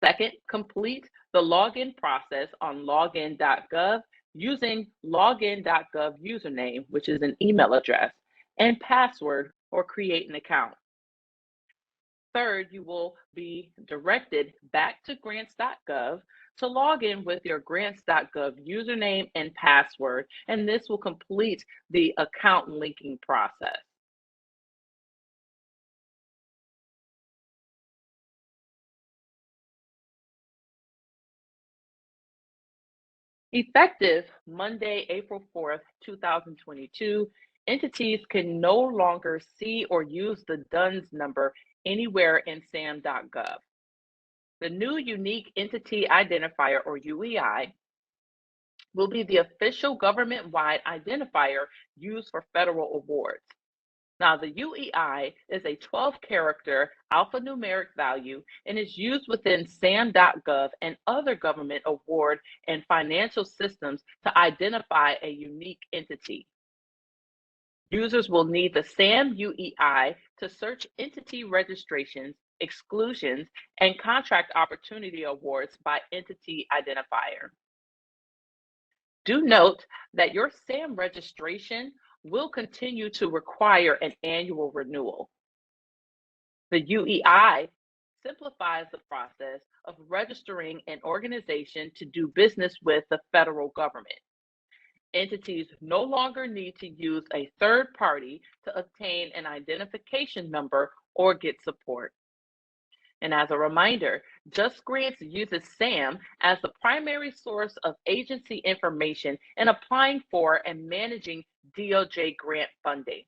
Second, complete the login process on login.gov using login.gov username, which is an email address, and password, or create an account. Third, you will be directed back to grants.gov to log in with your grants.gov username and password, and this will complete the account linking process. Effective Monday, April 4th, 2022, entities can no longer see or use the DUNS number anywhere in SAM.gov. The new Unique Entity Identifier, or UEI, will be the official government-wide identifier used for federal awards. Now, the UEI is a 12-character alphanumeric value and is used within SAM.gov and other government award and financial systems to identify a unique entity. Users will need the SAM UEI to search entity registrations, exclusions, and contract opportunity awards by entity identifier. Do note that your SAM registration will continue to require an annual renewal. The UEI simplifies the process of registering an organization to do business with the federal government. entities no longer need to use a third party to obtain an identification number or get support. And as a reminder, JustGrants uses SAM as the primary source of agency information in applying for and managing DOJ grant funding.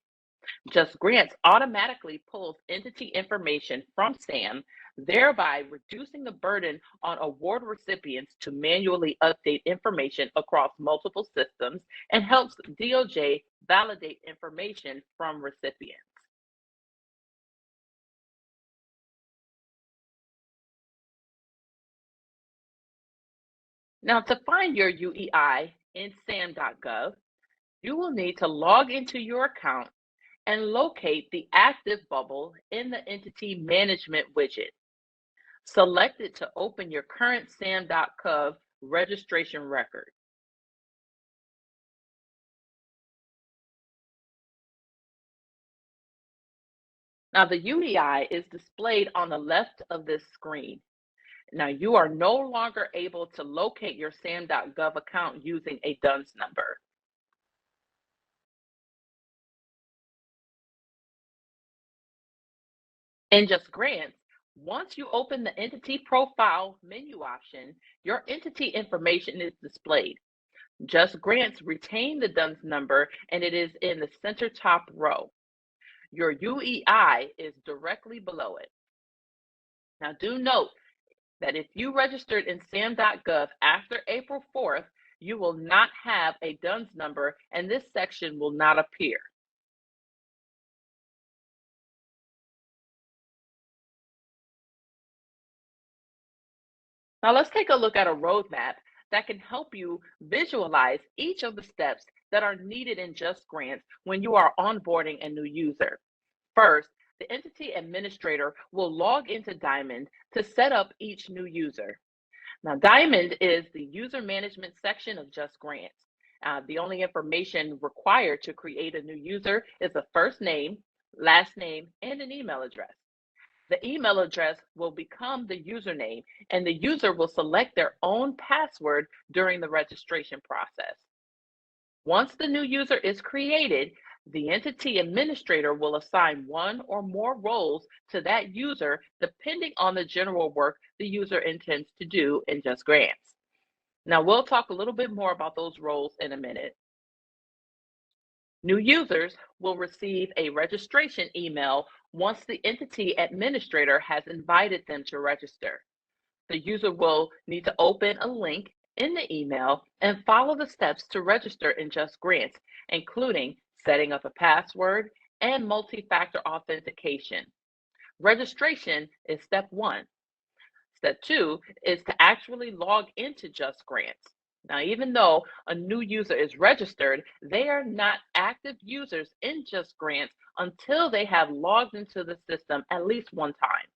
JustGrants automatically pulls entity information from SAM, thereby reducing the burden on award recipients to manually update information across multiple systems and helps DOJ validate information from recipients. Now, to find your UEI in SAM.gov, you will need to log into your account and locate the active bubble in the Entity Management widget. Select it to open your current SAM.gov registration record. Now, the UEI is displayed on the left of this screen. Now, you are no longer able to locate your SAM.gov account using a DUNS number. In JustGrants, once you open the Entity Profile menu option, your entity information is displayed. JustGrants retain the DUNS number and it is in the center top row. Your UEI is directly below it. Now, do note that if you registered in SAM.gov after April 4th, you will not have a DUNS number and this section will not appear. Now let's take a look at a roadmap that can help you visualize each of the steps that are needed in JustGrants when you are onboarding a new user. First, the entity administrator will log into Diamond to set up each new user. Now, Diamond is the user management section of JustGrants. The only information required to create a new user is a first name, last name, and an email address. The email address will become the username, and the user will select their own password during the registration process. Once the new user is created, the entity administrator will assign one or more roles to that user depending on the general work the user intends to do in JustGrants. Now, we'll talk a little bit more about those roles in a minute. New users will receive a registration email once the entity administrator has invited them to register. The user will need to open a link in the email and follow the steps to register in JustGrants, including setting up a password and multi-factor authentication. Registration is step 1. Step 2 is to actually log into JustGrants. Now, even though a new user is registered, they are not active users in JustGrants until they have logged into the system at least one time.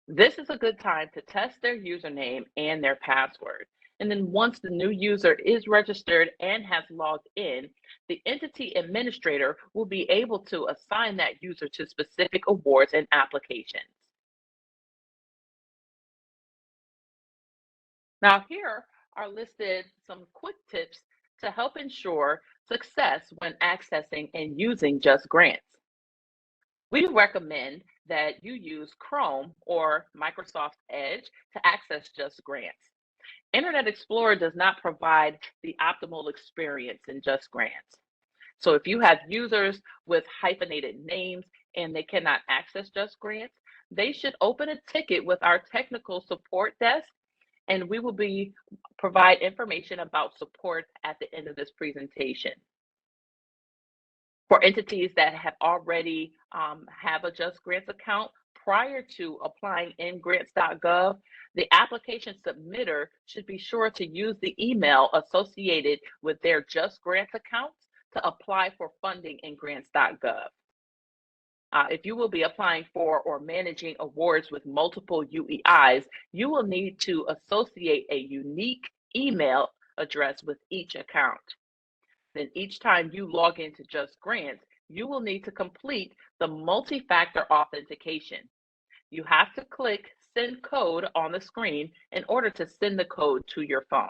This is a good time to test their username and their password. And then once the new user is registered and has logged in, the entity administrator will be able to assign that user to specific awards and applications. Now, here are listed some quick tips to help ensure success when accessing and using JustGrants. We recommend that you use Chrome or Microsoft Edge to access JustGrants. Internet Explorer does not provide the optimal experience in JustGrants. So if you have users with hyphenated names and they cannot access JustGrants, they should open a ticket with our technical support desk, and we will provide information about support at the end of this presentation. For entities that have already have a JustGrants account prior to applying in grants.gov, the application submitter should be sure to use the email associated with their JustGrants accounts to apply for funding in grants.gov. If you will be applying for or managing awards with multiple UEIs, you will need to associate a unique email address with each account. Then each time you log into JustGrants, you will need to complete the multi-factor authentication. You have to click Send Code on the screen in order to send the code to your phone.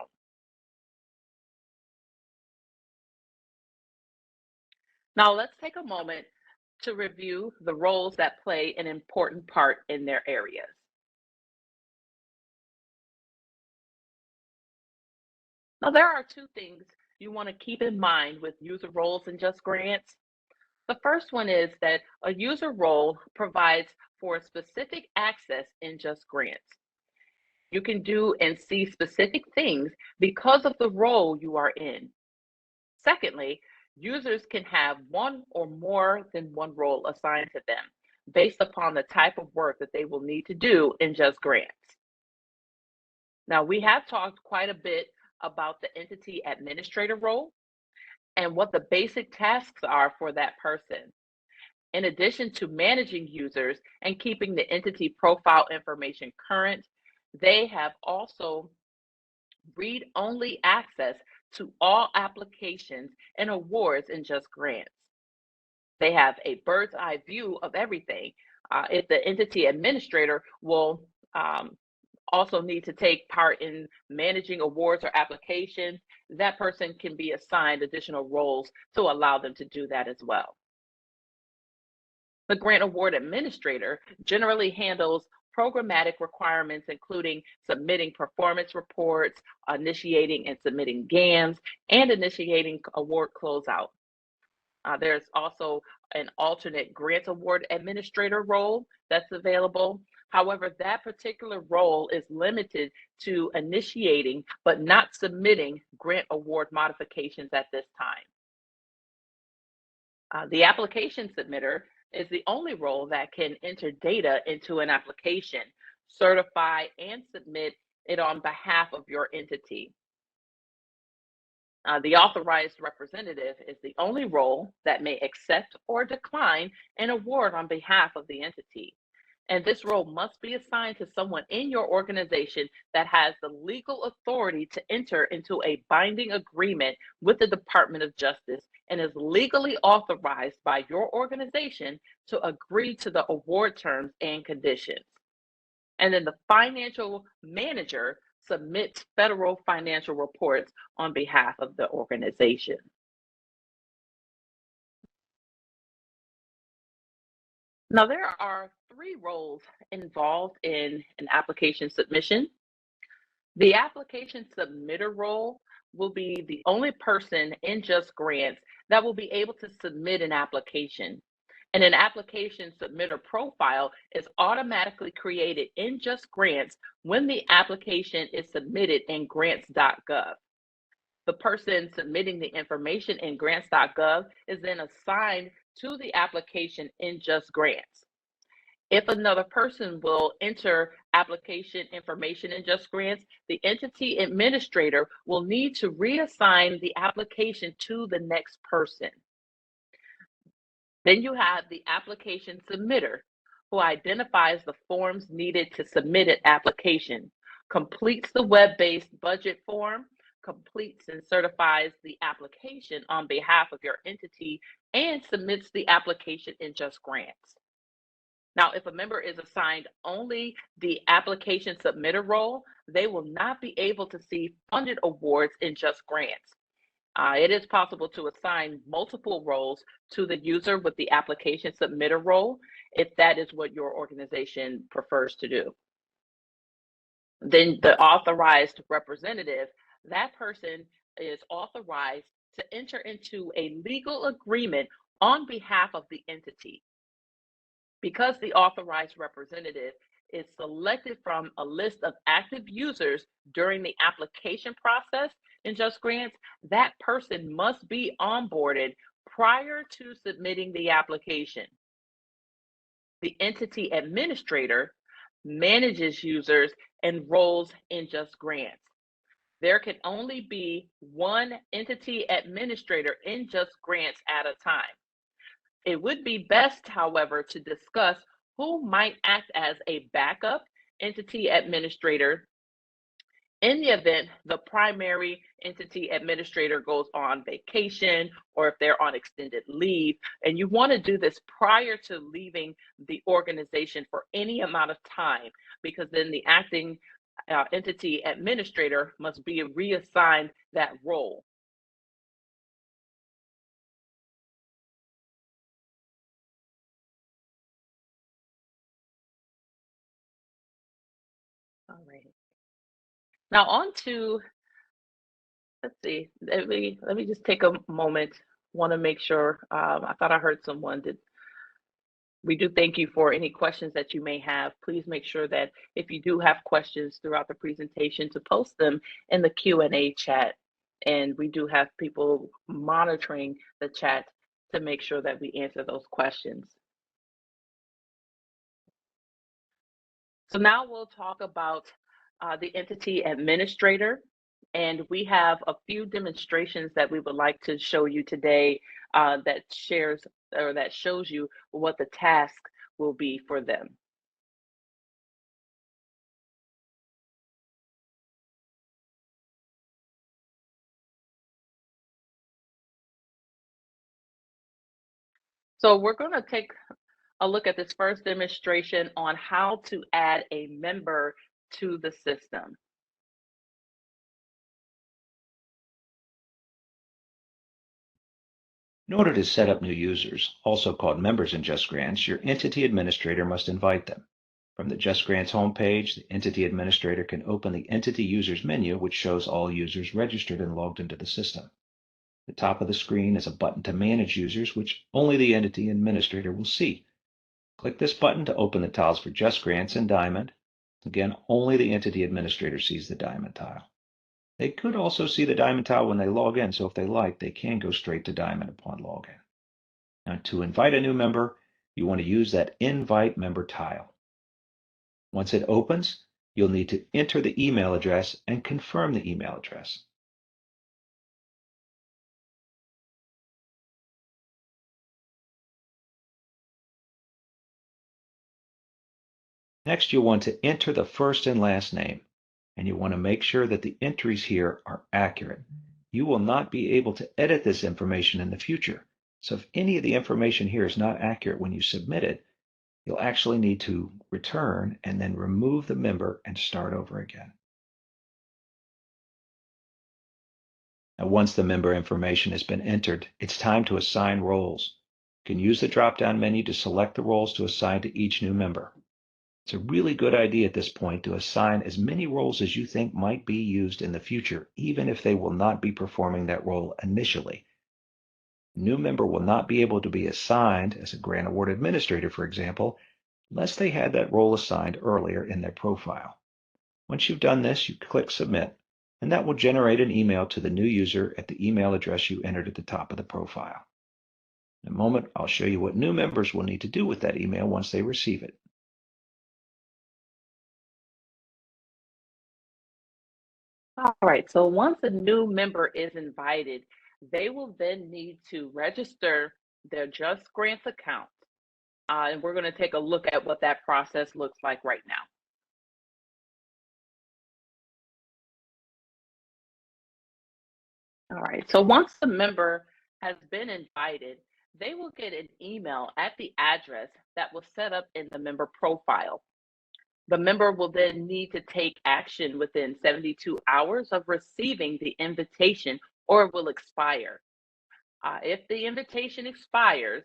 Now let's take a moment to review the roles that play an important part in their areas. Now there are two things you want to keep in mind with user roles in JustGrants. The first one is that a user role provides for specific access in JustGrants. You can do and see specific things because of the role you are in. Secondly, users can have one or more than one role assigned to them based upon the type of work that they will need to do in JustGrants. Now, we have talked quite a bit about the entity administrator role and what the basic tasks are for that person. In addition to managing users and keeping the entity profile information current, they have also read-only access to all applications and awards in JustGrants. They have a bird's eye view of everything. If the entity administrator will also need to take part in managing awards or applications, that person can be assigned additional roles to allow them to do that as well. The grant award administrator generally handles programmatic requirements, including submitting performance reports, initiating and submitting GAMs, and initiating award closeout. There's also an alternate grant award administrator role that's available. However, that particular role is limited to initiating but not submitting grant award modifications at this time. The application submitter is the only role that can enter data into an application, certify, and submit it on behalf of your entity. The authorized representative is the only role that may accept or decline an award on behalf of the entity. And this role must be assigned to someone in your organization that has the legal authority to enter into a binding agreement with the Department of Justice and is legally authorized by your organization to agree to the award terms and conditions. And then the financial manager submits federal financial reports on behalf of the organization. Now, there are three roles involved in an application submission. The application submitter role will be the only person in JustGrants that will be able to submit an application. And an application submitter profile is automatically created in JustGrants when the application is submitted in grants.gov. The person submitting the information in grants.gov is then assigned to the application in JustGrants. If another person will enter application information in JustGrants, the entity administrator will need to reassign the application to the next person. Then you have the application submitter, who identifies the forms needed to submit an application, completes the web-based budget form, completes and certifies the application on behalf of your entity, and submits the application in JustGrants. Now, if a member is assigned only the application submitter role, they will not be able to see funded awards in JustGrants. It is possible to assign multiple roles to the user with the application submitter role, if that is what your organization prefers to do. Then the authorized representative, that person is authorized to enter into a legal agreement on behalf of the entity. Because the authorized representative is selected from a list of active users during the application process in JustGrants, that person must be onboarded prior to submitting the application. The entity administrator manages users and roles in JustGrants. There can only be one entity administrator in JustGrants at a time. It would be best, however, to discuss who might act as a backup entity administrator in the event the primary entity administrator goes on vacation or if they're on extended leave. And you want to do this prior to leaving the organization for any amount of time, because then the acting entity administrator must be reassigned that role. Now on to, let's see, let me just take a moment. Want to make sure, I thought I heard someone did. We do thank you for any questions that you may have. Please make sure that if you do have questions throughout the presentation to post them in the Q&A chat. And we do have people monitoring the chat to make sure that we answer those questions. So now we'll talk about the entity administrator. And we have a few demonstrations that we would like to show you today that shows you what the task will be for them. So we're going to take a look at this first demonstration on how to add a member to the system. In order to set up new users, also called members in JustGrants, your entity administrator must invite them. From the JustGrants homepage, the entity administrator can open the Entity Users menu, which shows all users registered and logged into the system. At the top of the screen is a button to manage users, which only the entity administrator will see. Click this button to open the tiles for JustGrants and Diamond. Again, only the entity administrator sees the Diamond tile. They could also see the Diamond tile when they log in, so if they like, they can go straight to Diamond upon login. Now, to invite a new member, you want to use that Invite Member tile. Once it opens, you'll need to enter the email address and confirm the email address. Next, you'll want to enter the first and last name, and you want to make sure that the entries here are accurate. You will not be able to edit this information in the future. So if any of the information here is not accurate when you submit it, you'll actually need to return and then remove the member and start over again. Now, once the member information has been entered, it's time to assign roles. You can use the drop-down menu to select the roles to assign to each new member. It's a really good idea at this point to assign as many roles as you think might be used in the future, even if they will not be performing that role initially. A new member will not be able to be assigned as a grant award administrator, for example, unless they had that role assigned earlier in their profile. Once you've done this, you click Submit, and that will generate an email to the new user at the email address you entered at the top of the profile. In a moment, I'll show you what new members will need to do with that email once they receive it. All right, so once a new member is invited, they will then need to register their JustGrants account. And we're going to take a look at what that process looks like right now. All right, so once the member has been invited, they will get an email at the address that was set up in the member profile. The member will then need to take action within 72 hours of receiving the invitation, or it will expire. If the invitation expires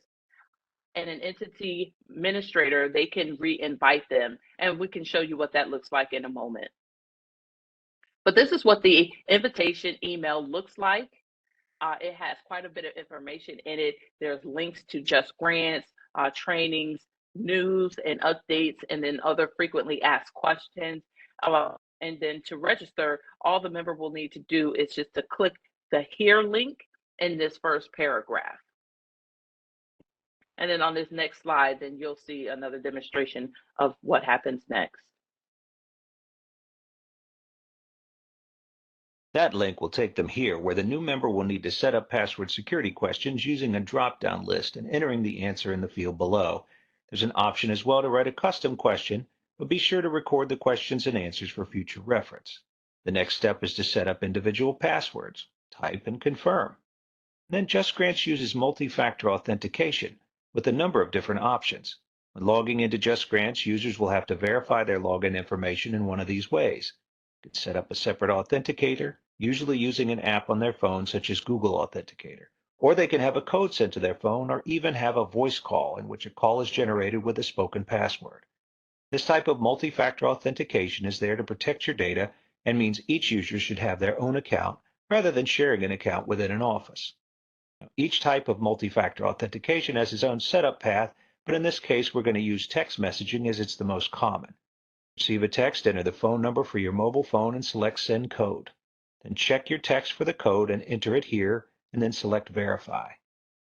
and an entity administrator, they can re-invite them, and we can show you what that looks like in a moment. But this is what the invitation email looks like. It has quite a bit of information in it. There's links to JustGrants, trainings, news and updates, and then other frequently asked questions. And then to register, all the member will need to do is just to click the Here link in this first paragraph. And then on this next slide, then you'll see another demonstration of what happens next. That link will take them here, where the new member will need to set up password security questions using a drop-down list and entering the answer in the field below. There's an option as well to write a custom question, but be sure to record the questions and answers for future reference. The next step is to set up individual passwords, type and confirm. And then JustGrants uses multi-factor authentication with a number of different options. When logging into JustGrants, users will have to verify their login information in one of these ways. You can set up a separate authenticator, usually using an app on their phone such as Google Authenticator, or they can have a code sent to their phone or even have a voice call in which a call is generated with a spoken password. This type of multi-factor authentication is there to protect your data and means each user should have their own account rather than sharing an account within an office. Each type of multi-factor authentication has its own setup path, but in this case, we're going to use text messaging as it's the most common. Receive a text, enter the phone number for your mobile phone and select Send Code. Then check your text for the code and enter it here, and then select Verify.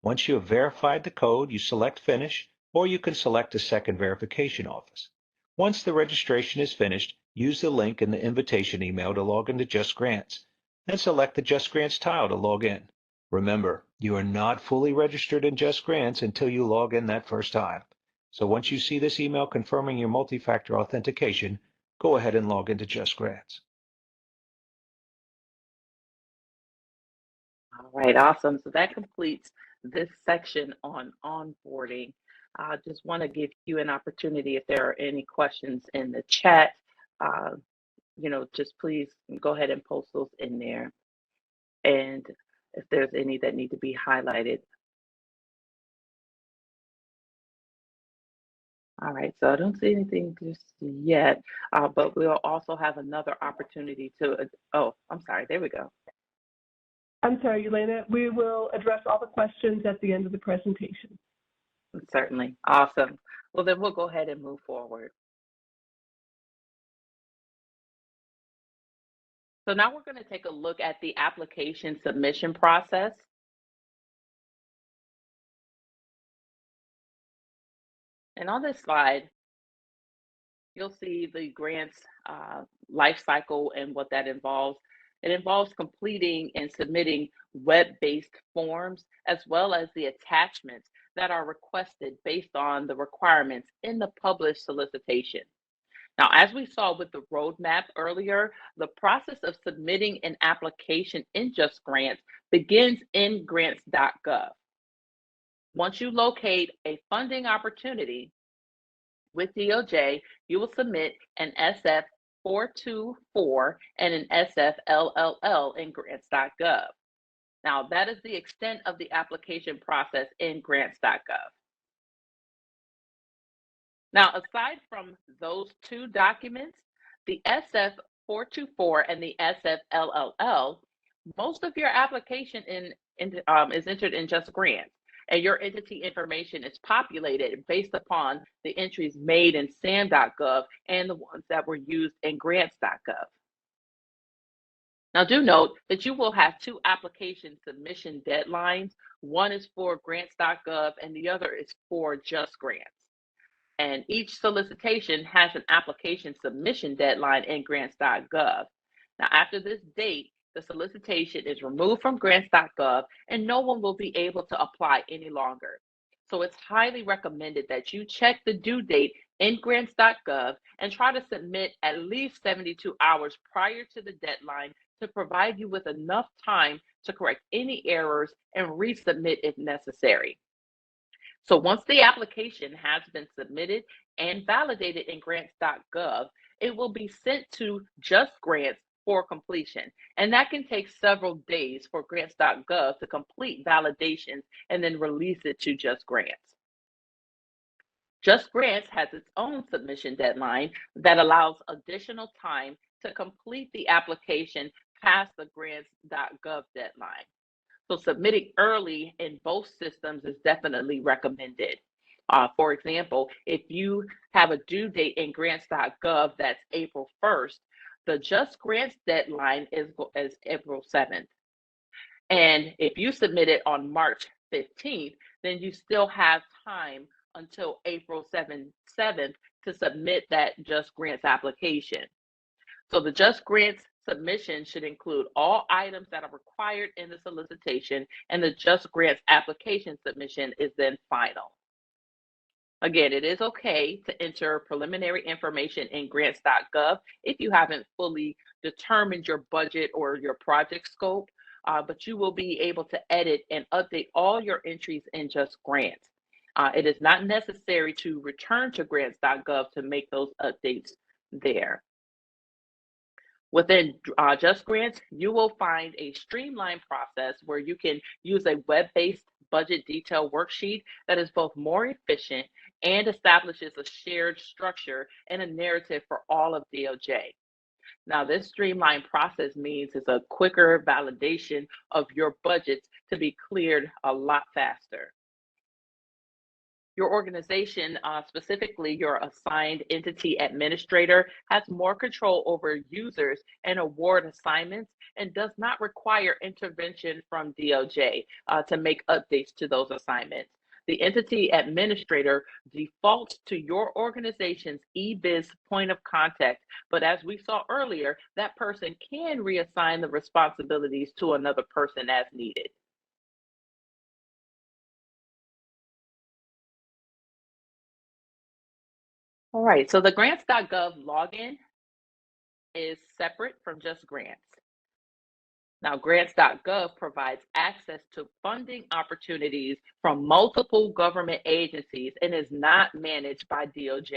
Once you have verified the code, you select Finish, or you can select a second verification office. Once the registration is finished, use the link in the invitation email to log into JustGrants, then select the JustGrants tile to log in. Remember, you are not fully registered in JustGrants until you log in that first time. So once you see this email confirming your multi-factor authentication, go ahead and log into JustGrants. All right, awesome. So that completes this section on onboarding. I just want to give you an opportunity if there are any questions in the chat, just please go ahead and post those in there. And if there's any that need to be highlighted. All right, so I don't see anything just yet, but we'll also have another opportunity to, I'm sorry, there we go. I'm sorry, Elena, we will address all the questions at the end of the presentation. Certainly, awesome. Well, then we'll go ahead and move forward. So now we're going to take a look at the application submission process. And on this slide, you'll see the grants life cycle and what that involves. It involves completing and submitting web-based forms, as well as the attachments that are requested based on the requirements in the published solicitation. Now, as we saw with the roadmap earlier, the process of submitting an application in JustGrants begins in grants.gov. Once you locate a funding opportunity with DOJ, you will submit an SF-424 and an SF-LLL in grants.gov. Now, that is the extent of the application process in grants.gov. Now, aside from those two documents, the SF-424 and the SF-LLL, most of your application is entered in JustGrants, and your entity information is populated based upon the entries made in SAM.gov and the ones that were used in grants.gov. Now, do note that you will have two application submission deadlines. One is for grants.gov and the other is for JustGrants. And each solicitation has an application submission deadline in grants.gov. Now, after this date, the solicitation is removed from grants.gov and no one will be able to apply any longer. So it's highly recommended that you check the due date in grants.gov and try to submit at least 72 hours prior to the deadline to provide you with enough time to correct any errors and resubmit if necessary. So once the application has been submitted and validated in grants.gov, it will be sent to JustGrants for completion. And that can take several days for grants.gov to complete validations and then release it to JustGrants. JustGrants has its own submission deadline that allows additional time to complete the application past the grants.gov deadline. So submitting early in both systems is definitely recommended. For example, if you have a due date in grants.gov that's April 1st, the JustGrants deadline is April 7th. And if you submit it on March 15th, then you still have time until April 7th to submit that JustGrants application. So the JustGrants submission should include all items that are required in the solicitation, and the JustGrants application submission is then final. Again, it is okay to enter preliminary information in grants.gov if you haven't fully determined your budget or your project scope, but you will be able to edit and update all your entries in JustGrants. It is not necessary to return to grants.gov to make those updates there. Within JustGrants, you will find a streamlined process where you can use a web-based budget detail worksheet that is both more efficient and establishes a shared structure and a narrative for all of DOJ. Now, this streamlined process means it's a quicker validation of your budgets to be cleared a lot faster. Your organization, specifically your assigned entity administrator, has more control over users and award assignments and does not require intervention from DOJ to make updates to those assignments. The entity administrator defaults to your organization's eBiz point of contact, but as we saw earlier, that person can reassign the responsibilities to another person as needed. All right, so the grants.gov login is separate from JustGrants. Now, grants.gov provides access to funding opportunities from multiple government agencies and is not managed by DOJ.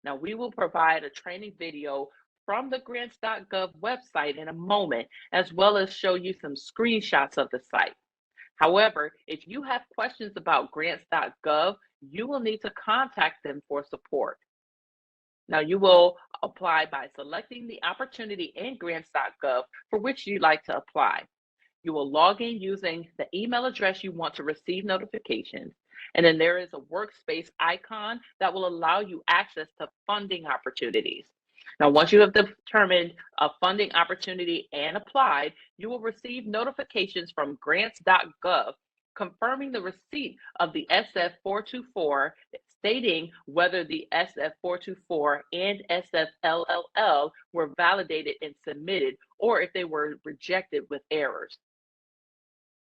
Now, we will provide a training video from the grants.gov website in a moment, as well as show you some screenshots of the site. However, if you have questions about grants.gov, you will need to contact them for support. Now, you will apply by selecting the opportunity in grants.gov for which you'd like to apply. You will log in using the email address you want to receive notifications, and then there is a workspace icon that will allow you access to funding opportunities. Now, once you have determined a funding opportunity and applied, you will receive notifications from grants.gov confirming the receipt of the SF424, stating whether the SF424 and SFLLL were validated and submitted, or if they were rejected with errors.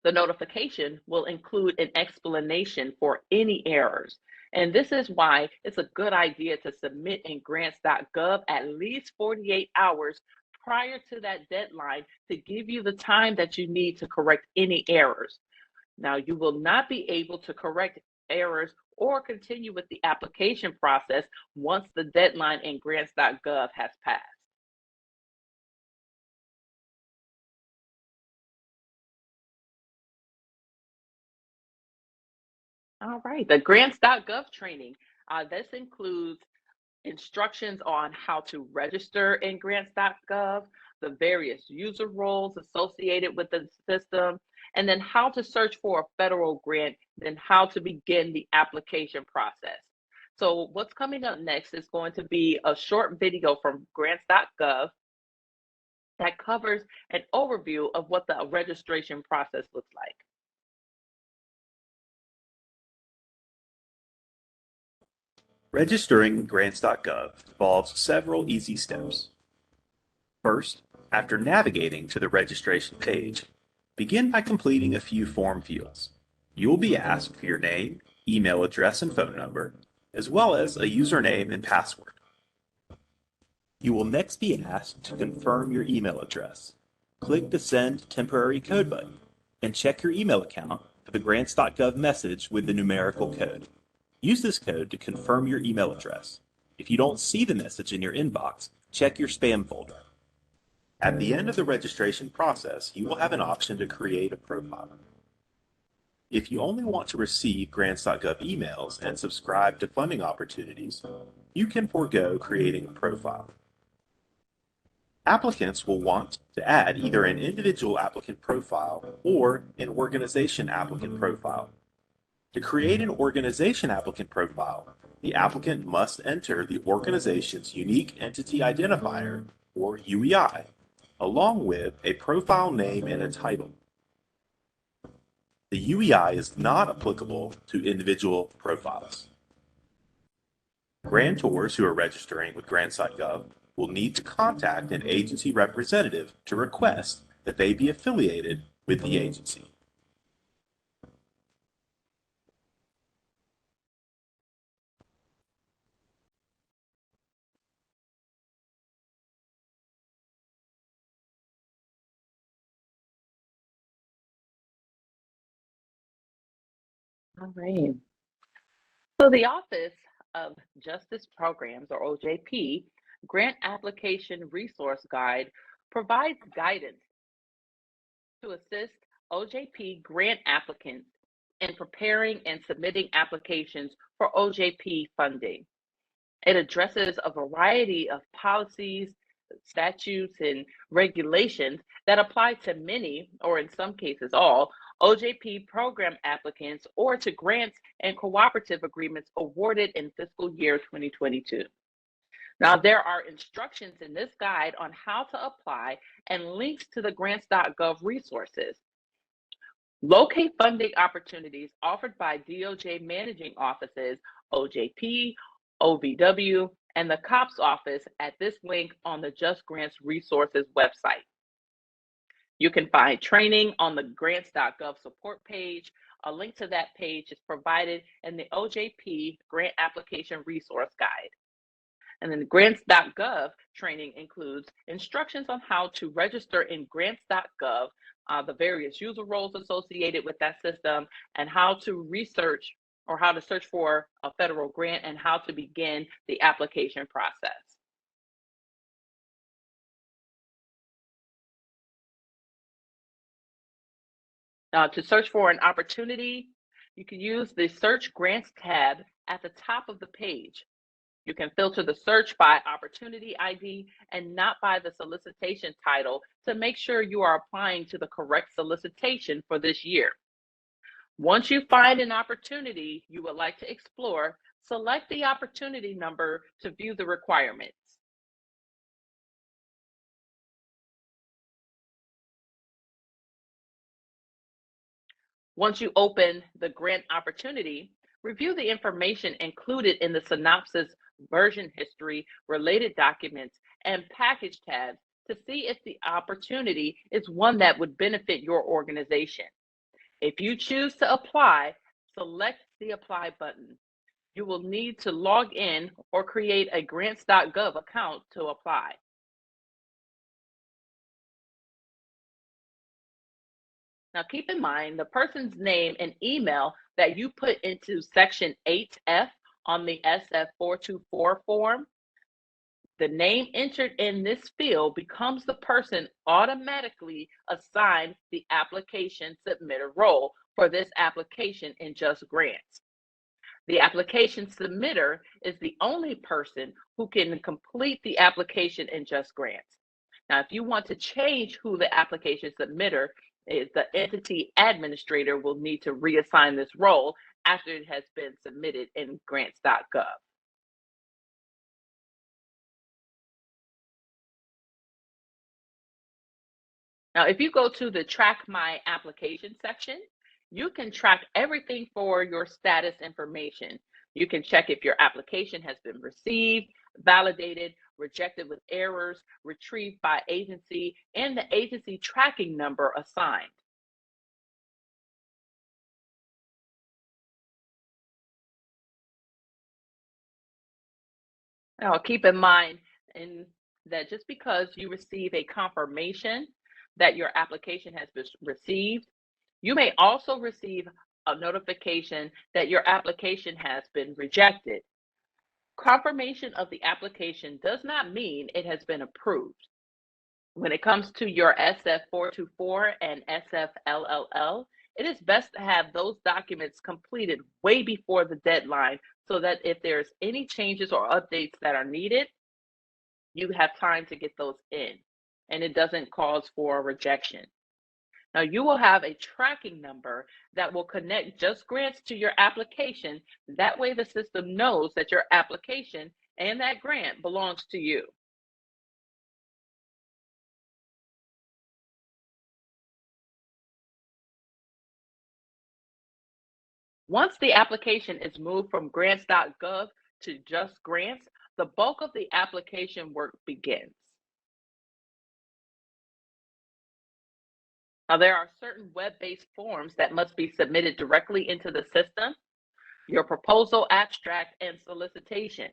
The notification will include an explanation for any errors. And this is why it's a good idea to submit in grants.gov at least 48 hours prior to that deadline to give you the time that you need to correct any errors. Now, you will not be able to correct errors or continue with the application process once the deadline in grants.gov has passed. All right, the grants.gov training. This includes instructions on how to register in grants.gov, the various user roles associated with the system, and then how to search for a federal grant, then how to begin the application process. So what's coming up next is going to be a short video from grants.gov that covers an overview of what the registration process looks like. Registering grants.gov involves several easy steps. First, after navigating to the registration page, begin by completing a few form fields. You will be asked for your name, email address, and phone number, as well as a username and password. You will next be asked to confirm your email address. Click the Send Temporary Code button and check your email account for the grants.gov message with the numerical code. Use this code to confirm your email address. If you don't see the message in your inbox, check your spam folder. At the end of the registration process, you will have an option to create a profile. If you only want to receive grants.gov emails and subscribe to funding opportunities, you can forego creating a profile. Applicants will want to add either an individual applicant profile or an organization applicant profile. To create an organization applicant profile, the applicant must enter the organization's Unique Entity Identifier, or UEI, along with a profile name and a title. The UEI is not applicable to individual profiles. Grantors who are registering with grants.gov will need to contact an agency representative to request that they be affiliated with the agency. All right. So the Office of Justice Programs, or OJP, Grant Application Resource Guide provides guidance to assist OJP grant applicants in preparing and submitting applications for OJP funding. It addresses a variety of policies, statutes and regulations that apply to many, or in some cases all, OJP program applicants or to grants and cooperative agreements awarded in fiscal year 2022. Now, there are instructions in this guide on how to apply and links to the grants.gov resources. Locate funding opportunities offered by DOJ managing offices, OJP, OVW, and the COPS office at this link on the JustGrants resources website. You can find training on the grants.gov support page. A link to that page is provided in the OJP Grant Application Resource Guide. And then the grants.gov training includes instructions on how to register in grants.gov, the various user roles associated with that system, and how to research or how to search for a federal grant and how to begin the application process. To search for an opportunity, you can use the Search Grants tab at the top of the page. You can filter the search by opportunity ID and not by the solicitation title to make sure you are applying to the correct solicitation for this year. Once you find an opportunity you would like to explore, select the opportunity number to view the requirements. Once you open the grant opportunity, review the information included in the synopsis, version history, related documents, and package tabs to see if the opportunity is one that would benefit your organization. If you choose to apply, select the Apply button. You will need to log in or create a grants.gov account to apply. Now keep in mind the person's name and email that you put into section 8F on the SF424 form. The name entered in this field becomes the person automatically assigned the application submitter role for this application in JustGrants. The application submitter is the only person who can complete the application in JustGrants. Now, if you want to change who the application submitter is, the entity administrator will need to reassign this role after it has been submitted in grants.gov. Now, if you go to the Track My Application section, you can track everything for your status information. You can check if your application has been received, validated, rejected with errors, retrieved by agency, and the agency tracking number assigned. Now, keep in mind that just because you receive a confirmation that your application has been received, you may also receive a notification that your application has been rejected. Confirmation of the application does not mean it has been approved. When it comes to your SF424 and SFLLL, it is best to have those documents completed way before the deadline so that if there's any changes or updates that are needed, you have time to get those in and it doesn't cause for rejection. Now, you will have a tracking number that will connect JustGrants to your application. That way the system knows that your application and that grant belongs to you. Once the application is moved from grants.gov to JustGrants, the bulk of the application work begins. Now, there are certain web-based forms that must be submitted directly into the system, your proposal abstract and solicitation.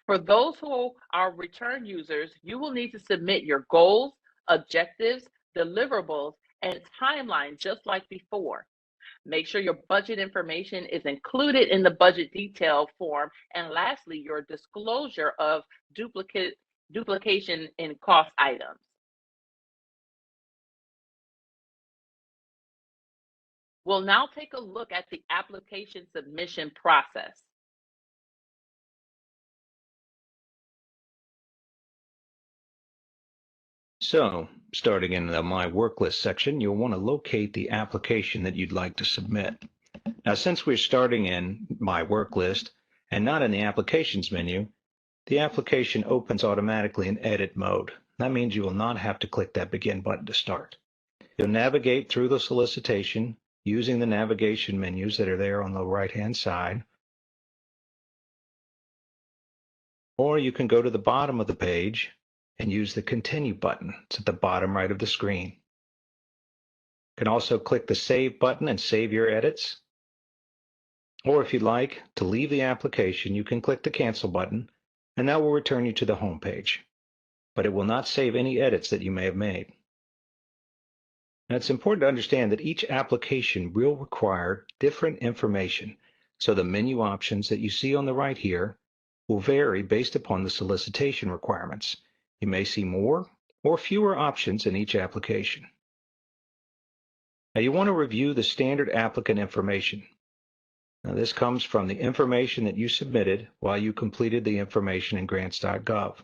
For those who are return users, you will need to submit your goals, objectives, deliverables, and timeline just like before. Make sure your budget information is included in the budget detail form. And lastly, your disclosure of duplication in cost items. We'll now take a look at the application submission process. So, starting in the My Work List section, you'll want to locate the application that you'd like to submit. Now, since we're starting in My Work List and not in the Applications menu, the application opens automatically in edit mode. That means you will not have to click that Begin button to start. You'll navigate through the solicitation using the navigation menus that are there on the right-hand side. Or you can go to the bottom of the page and use the Continue button. It's at the bottom right of the screen. You can also click the Save button and save your edits. Or if you'd like to leave the application, you can click the Cancel button, and that will return you to the home page. But it will not save any edits that you may have made. Now, it's important to understand that each application will require different information, so the menu options that you see on the right here will vary based upon the solicitation requirements. You may see more or fewer options in each application. Now, you want to review the standard applicant information. Now, this comes from the information that you submitted while you completed the information in grants.gov.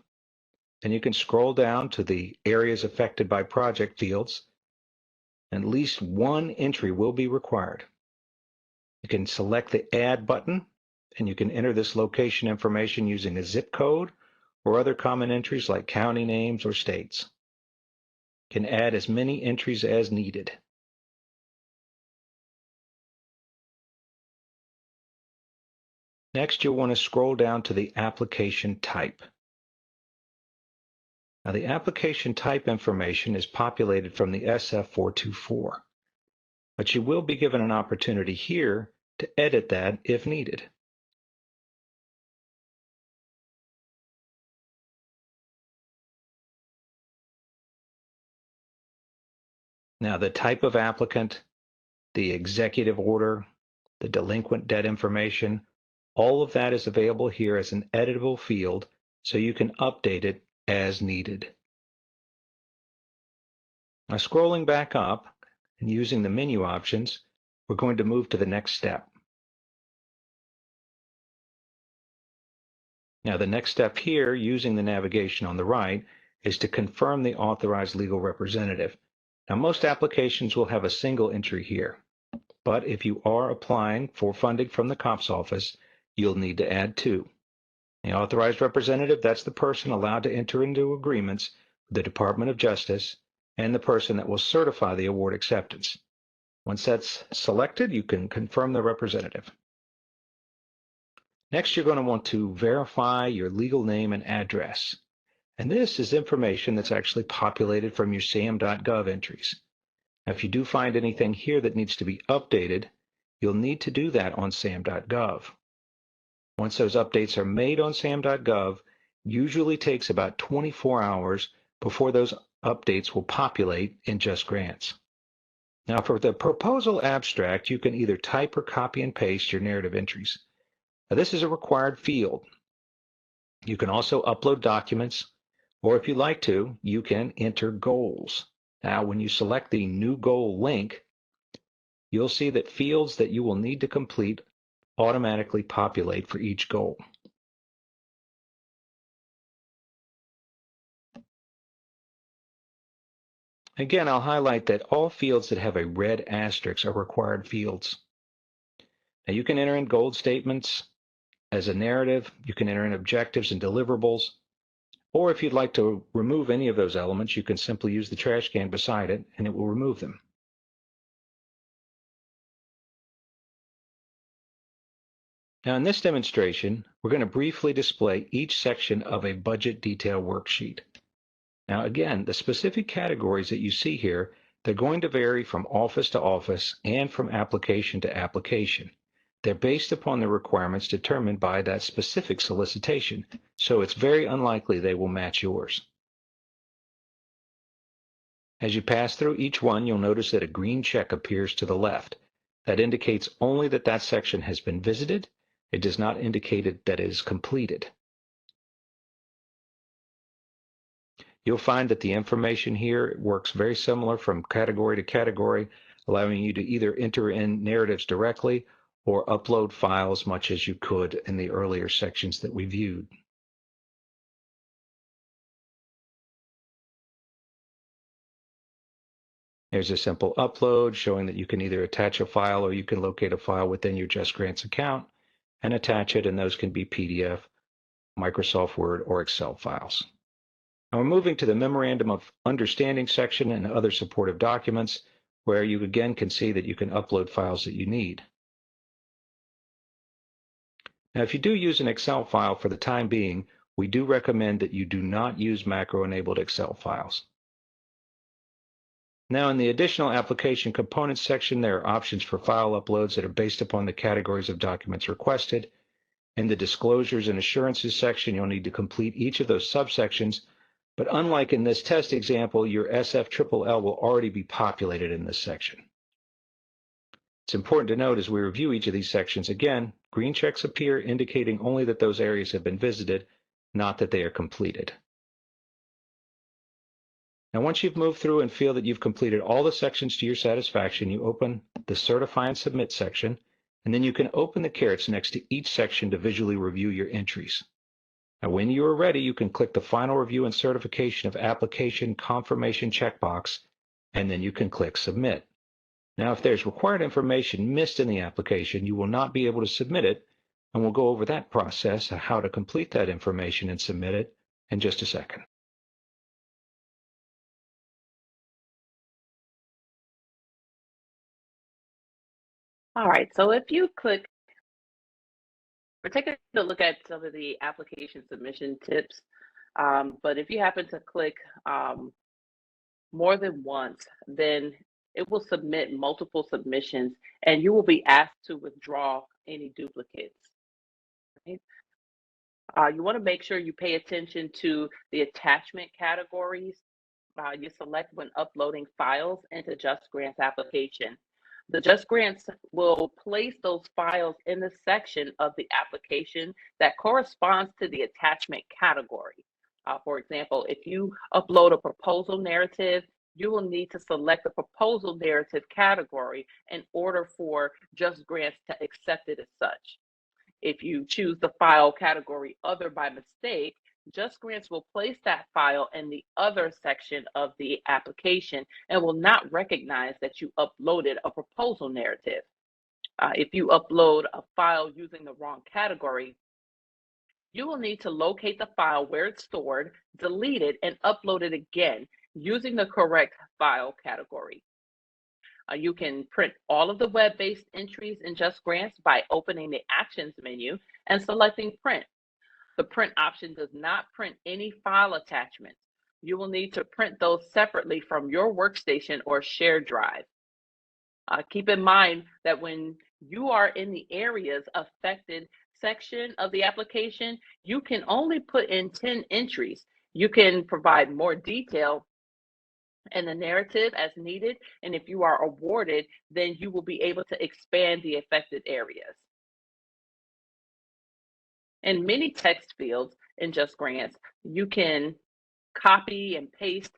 And you can scroll down to the areas affected by project fields. At least one entry will be required. You can select the Add button, and you can enter this location information using a zip code or other common entries like county names or states. You can add as many entries as needed. Next, you'll want to scroll down to the application type. Now, the application type information is populated from the SF424, but you will be given an opportunity here to edit that if needed. Now, the type of applicant, the executive order, the delinquent debt information, all of that is available here as an editable field, so you can update it as needed. Now, scrolling back up and using the menu options, we're going to move to the next step. Now, the next step here, using the navigation on the right, is to confirm the authorized legal representative. Now, most applications will have a single entry here, but if you are applying for funding from the COPS office, you'll need to add two. The authorized representative, that's the person allowed to enter into agreements with the Department of Justice and the person that will certify the award acceptance. Once that's selected, you can confirm the representative. Next, you're going to want to verify your legal name and address. And this is information that's actually populated from your SAM.gov entries. Now, if you do find anything here that needs to be updated, you'll need to do that on SAM.gov. Once those updates are made on SAM.gov, usually takes about 24 hours before those updates will populate in JustGrants. Now, for the proposal abstract, you can either type or copy and paste your narrative entries. Now, this is a required field. You can also upload documents, or if you like to, you can enter goals. Now, when you select the New Goal link, you'll see that fields that you will need to complete automatically populate for each goal. Again, I'll highlight that all fields that have a red asterisk are required fields. Now, you can enter in goal statements as a narrative, you can enter in objectives and deliverables, or if you'd like to remove any of those elements, you can simply use the trash can beside it and it will remove them. Now, in this demonstration, we're going to briefly display each section of a budget detail worksheet. Now, again, the specific categories that you see here, they're going to vary from office to office and from application to application. They're based upon the requirements determined by that specific solicitation, so it's very unlikely they will match yours. As you pass through each one, you'll notice that a green check appears to the left. That indicates only that that section has been visited. It does not indicate that it is completed. You'll find that the information here works very similar from category to category, allowing you to either enter in narratives directly or upload files much as you could in the earlier sections that we viewed. There's a simple upload showing that you can either attach a file or you can locate a file within your JustGrants account and attach it, and those can be PDF, Microsoft Word, or Excel files. Now we're moving to the Memorandum of Understanding section and other supportive documents, where you again can see that you can upload files that you need. Now, if you do use an Excel file for the time being, we do recommend that you do not use macro-enabled Excel files. Now, in the additional application components section, there are options for file uploads that are based upon the categories of documents requested. In the disclosures and assurances section, you'll need to complete each of those subsections, but unlike in this test example, your SFLL will already be populated in this section. It's important to note as we review each of these sections again, green checks appear indicating only that those areas have been visited, not that they are completed. Now, once you've moved through and feel that you've completed all the sections to your satisfaction, you open the Certify and Submit section, and then you can open the carets next to each section to visually review your entries. Now, when you are ready, you can click the Final Review and Certification of Application Confirmation checkbox, and then you can click Submit. Now, if there's required information missed in the application, you will not be able to submit it, and we'll go over that process, how to complete that information and submit it, in just a second. All right, so if you click, we're taking a look at some of the application submission tips, but if you happen to click more than once, then it will submit multiple submissions and you will be asked to withdraw any duplicates. Right? You want to make sure you pay attention to the attachment categories you select when uploading files into JustGrants application. The JustGrants will place those files in the section of the application that corresponds to the attachment category. For example, if you upload a proposal narrative, you will need to select the proposal narrative category in order for JustGrants to accept it as such. If you choose the file category Other by mistake, JustGrants will place that file in the Other section of the application and will not recognize that you uploaded a proposal narrative. If you upload a file using the wrong category, you will need to locate the file where it's stored, delete it, and upload it again using the correct file category. You can print all of the web-based entries in JustGrants by opening the Actions menu and selecting Print. The print option does not print any file attachments. You will need to print those separately from your workstation or shared drive. Keep in mind that when you are in the areas affected section of the application, you can only put in 10 entries. You can provide more detail in the narrative as needed, and if you are awarded, then you will be able to expand the affected areas. In many text fields in JustGrants, you can copy and paste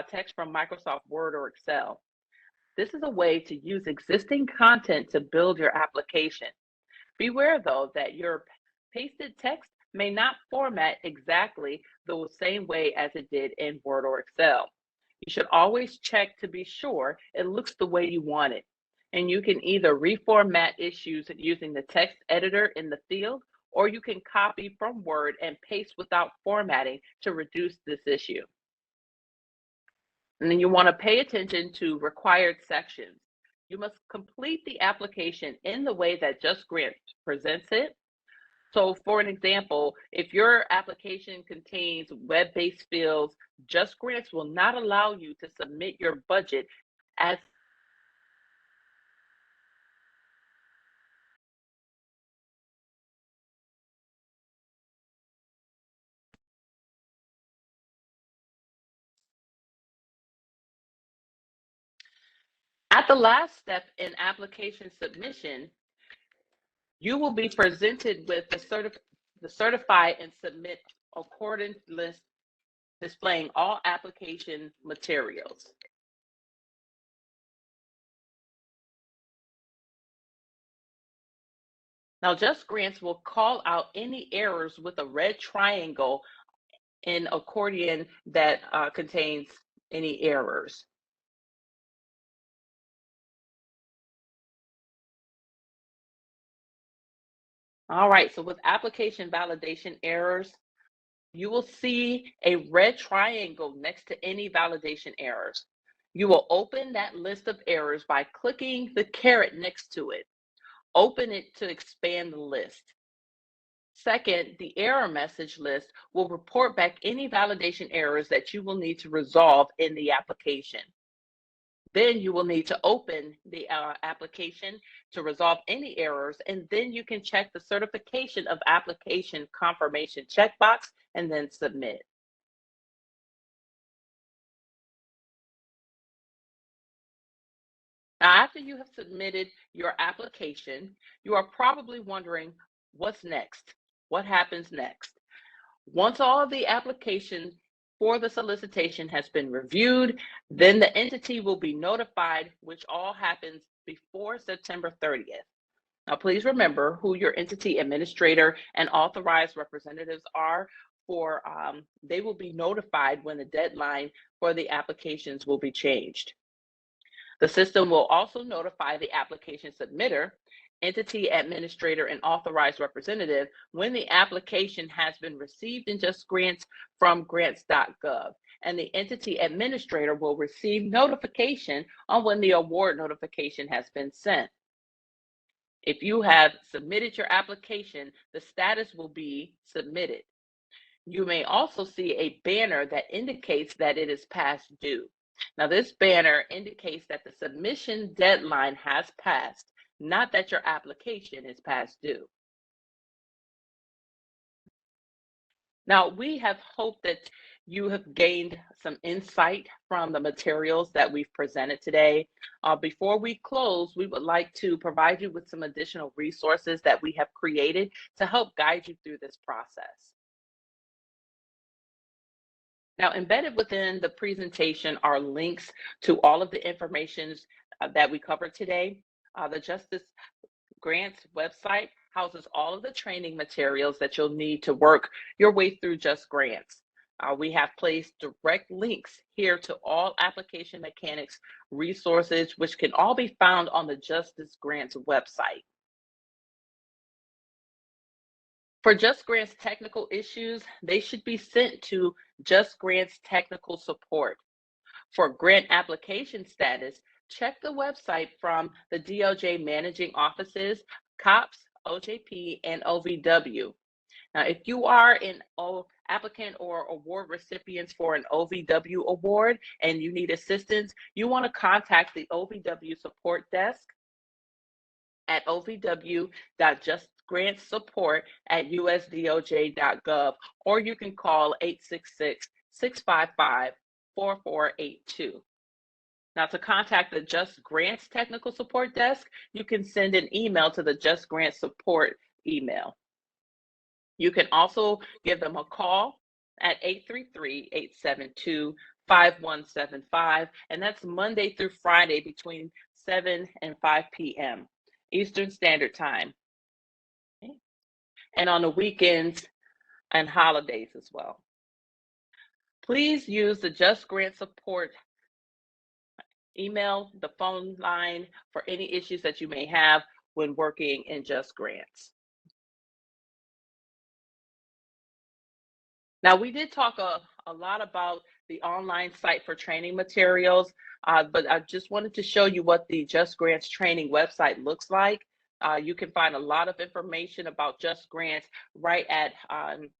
text from Microsoft Word or Excel. This is a way to use existing content to build your application. Beware, though, that your pasted text may not format exactly the same way as it did in Word or Excel. You should always check to be sure it looks the way you want it. And you can either reformat issues using the text editor in the field, or you can copy from Word and paste without formatting to reduce this issue. And then you want to pay attention to required sections. You must complete the application in the way that JustGrants presents it. So for an example, if your application contains web-based fields, JustGrants will not allow you to submit your budget as at the last step in application submission, you will be presented with the Certify and Submit Accordance list displaying all application materials. Now, JustGrants will call out any errors with a red triangle in accordion that contains any errors. All right, so with application validation errors, you will see a red triangle next to any validation errors. You will open that list of errors by clicking the caret next to it. Open it to expand the list. Second, the error message list will report back any validation errors that you will need to resolve in the application. Then you will need to open the application to resolve any errors, and then you can check the certification of application confirmation checkbox and then submit. Now, after you have submitted your application, you are probably wondering, what's next? What happens next? Once all of the application for the solicitation has been reviewed, then the entity will be notified, which all happens before September 30th. Now, please remember who your entity administrator and authorized representatives are for, they will be notified when the deadline for the applications will be changed. The system will also notify the application submitter, entity administrator, and authorized representative when the application has been received in JustGrants from grants.gov, and the entity administrator will receive notification on when the award notification has been sent. If you have submitted your application, the status will be submitted. You may also see a banner that indicates that it is past due. Now, this banner indicates that the submission deadline has passed, not that your application is past due. Now, we have hoped that you have gained some insight from the materials that we've presented today. Before we close, we would like to provide you with some additional resources that we have created to help guide you through this process. Now, embedded within the presentation are links to all of the information that we covered today. The JustGrants website houses all of the training materials that you'll need to work your way through JustGrants. We have placed direct links here to all application mechanics resources, which can all be found on the JustGrants website. For JustGrants technical issues, they should be sent to JustGrants Technical Support. For grant application status, check the website from the DOJ managing offices, COPS, OJP, and OVW. Now, if you are an applicant or award recipients for an OVW award and you need assistance, you want to contact the OVW support desk at ovw.justgrantsupport@usdoj.gov, or you can call 866-655-4482. Now, to contact the JustGrants Technical Support Desk, you can send an email to the JustGrants Support email. You can also give them a call at 833-872-5175, and that's Monday through Friday between 7 and 5 p.m. Eastern Standard Time, okay, and on the weekends and holidays as well. Please use the JustGrants Support email, the phone line for any issues that you may have when working in JustGrants. Now, we did talk a lot about the online site for training materials, but I just wanted to show you what the JustGrants training website looks like. You can find a lot of information about JustGrants right at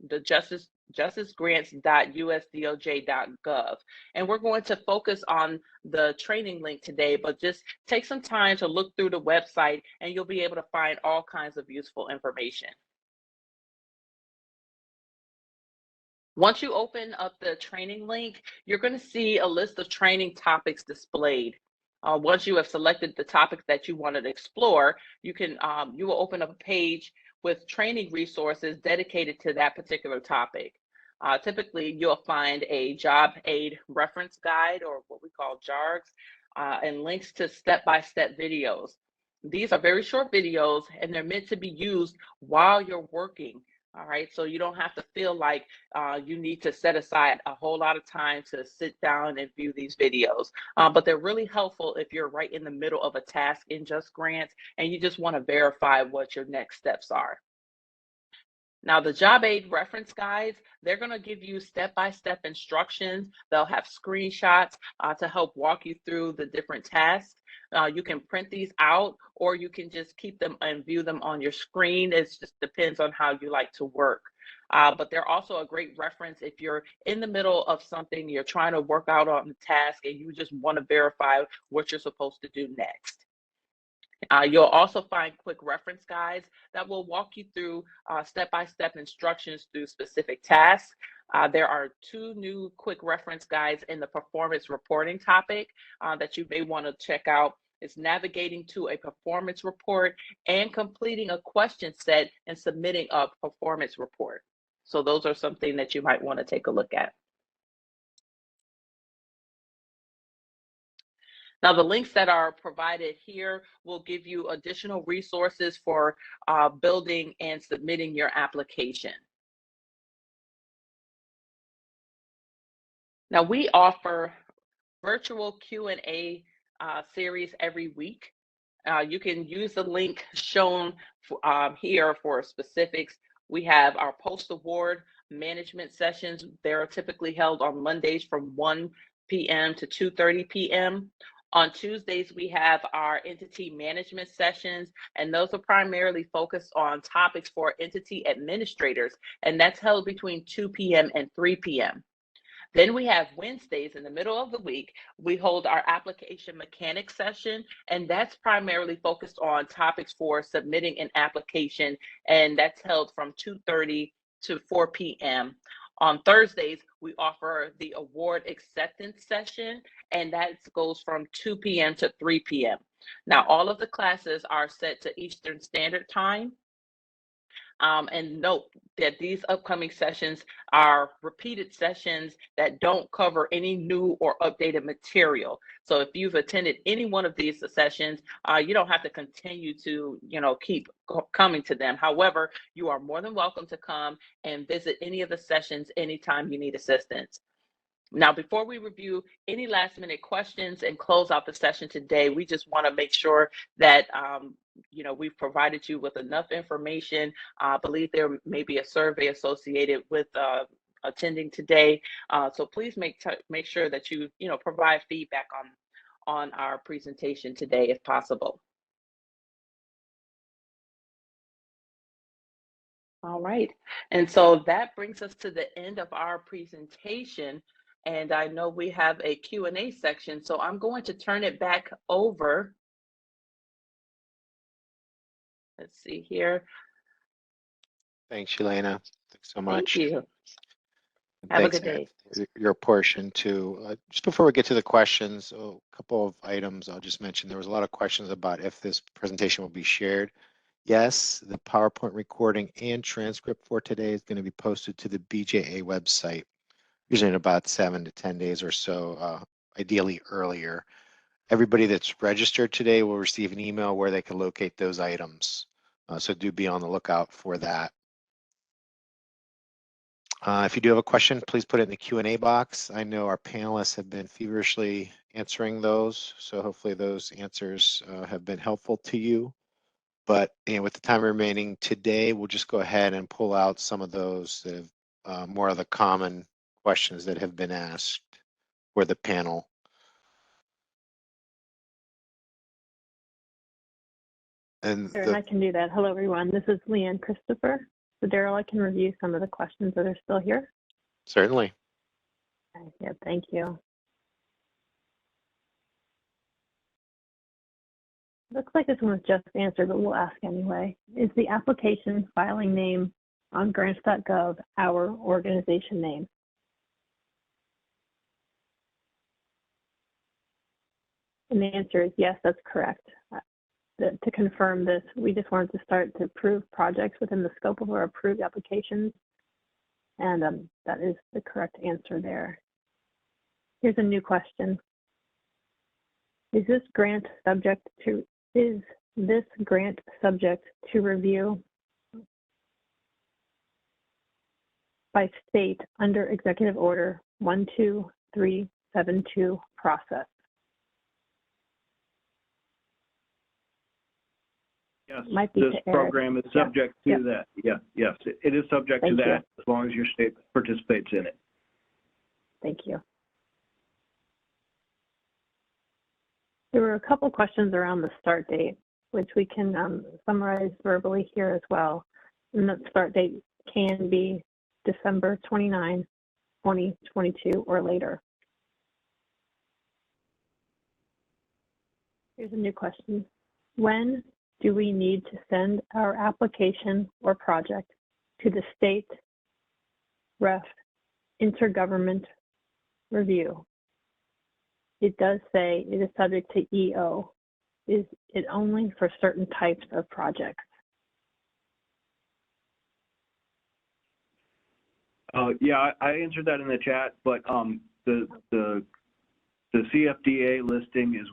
the justicgrants.usdoj.gov. And we're going to focus on the training link today, but just take some time to look through the website and you'll be able to find all kinds of useful information. Once you open up the training link, you're going to see a list of training topics displayed. Once you have selected the topic that you wanted to explore, you will open up a page with training resources dedicated to that particular topic. Typically, you'll find a job aid reference guide, or what we call JARGs, and links to step-by-step videos. These are very short videos, and they're meant to be used while you're working. All right, so you don't have to feel like you need to set aside a whole lot of time to sit down and view these videos. But they're really helpful if you're right in the middle of a task in JustGrants and you just want to verify what your next steps are. Now, the job aid reference guides, they're going to give you step-by-step instructions. They'll have screenshots to help walk you through the different tasks. You can print these out, or you can just keep them and view them on your screen. It just depends on how you like to work. But they're also a great reference if you're in the middle of something, you're trying to work out on the task, and you just want to verify what you're supposed to do next. You'll also find quick reference guides that will walk you through step-by-step instructions through specific tasks. There are 2 new quick reference guides in the performance reporting topic that you may want to check out. It's navigating to a performance report and completing a question set and submitting a performance report. So those are something that you might want to take a look at. Now, the links that are provided here will give you additional resources for building and submitting your application. Now, we offer virtual Q&A series every week. You can use the link shown here for specifics. We have our post-award management sessions. They're typically held on Mondays from 1 p.m. to 2:30 p.m. On Tuesdays, we have our entity management sessions, and those are primarily focused on topics for entity administrators, and that's held between 2 p.m. and 3 p.m. Then we have Wednesdays in the middle of the week. We hold our application mechanics session, and that's primarily focused on topics for submitting an application, and that's held from 2:30 to 4 p.m. On Thursdays, we offer the award acceptance session, and that goes from 2 p.m. to 3 p.m. Now, all of the classes are set to Eastern Standard Time. And note that these upcoming sessions are repeated sessions that don't cover any new or updated material. So if you've attended any one of these sessions, you don't have to continue to, keep coming to them. However, you are more than welcome to come and visit any of the sessions anytime you need assistance. Now, before we review any last minute questions and close out the session today, we just want to make sure that we've provided you with enough information. I believe there may be a survey associated with attending today. So please make sure that you provide feedback on our presentation today if possible. All right, and so that brings us to the end of our presentation. And I know we have a Q&A section, so I'm going to turn it back over. Let's see here. Thanks, Yelena. Thanks so much. Thank you. And Have a thanks, good day. Ed, your portion too. Just before we get to the questions, a couple of items I'll just mention. There was a lot of questions about if this presentation will be shared. Yes, the PowerPoint recording and transcript for today is going to be posted to the BJA website, usually in about 7 to 10 days or so, ideally earlier. Everybody that's registered today will receive an email where they can locate those items. So do be on the lookout for that. If you do have a question, please put it in the Q&A box. I know our panelists have been feverishly answering those, so hopefully those answers have been helpful to you. But with the time remaining today, we'll just go ahead and pull out some of those that have more of the common questions that have been asked for the panel. And Sure, I can do that. Hello, everyone. This is Leanne Christopher. So, Daryl, I can review some of the questions that are still here. Certainly. Yeah, thank you. Looks like this one was just answered, but we'll ask anyway. Is the application filing name on grants.gov our organization name? And the answer is yes, that's correct. To confirm this, we just wanted to start to approve projects within the scope of our approved applications. And that is the correct answer there. Here's a new question. Is this grant subject to review by state under Executive Order 12372 process? Yes, Might be this to Eric. program is subject to that. Yes, it is subject to Thank that you. as long as your state participates in it. Thank you. There were a couple questions around the start date, which we can summarize verbally here as well. And that start date can be December 29, 2022 or later. Here's a new question. When do we need to send our application or project to the state ref intergovernment review? It does say it is subject to EO. Is it only for certain types of projects? Yeah, I answered that in the chat, but the CFDA listing is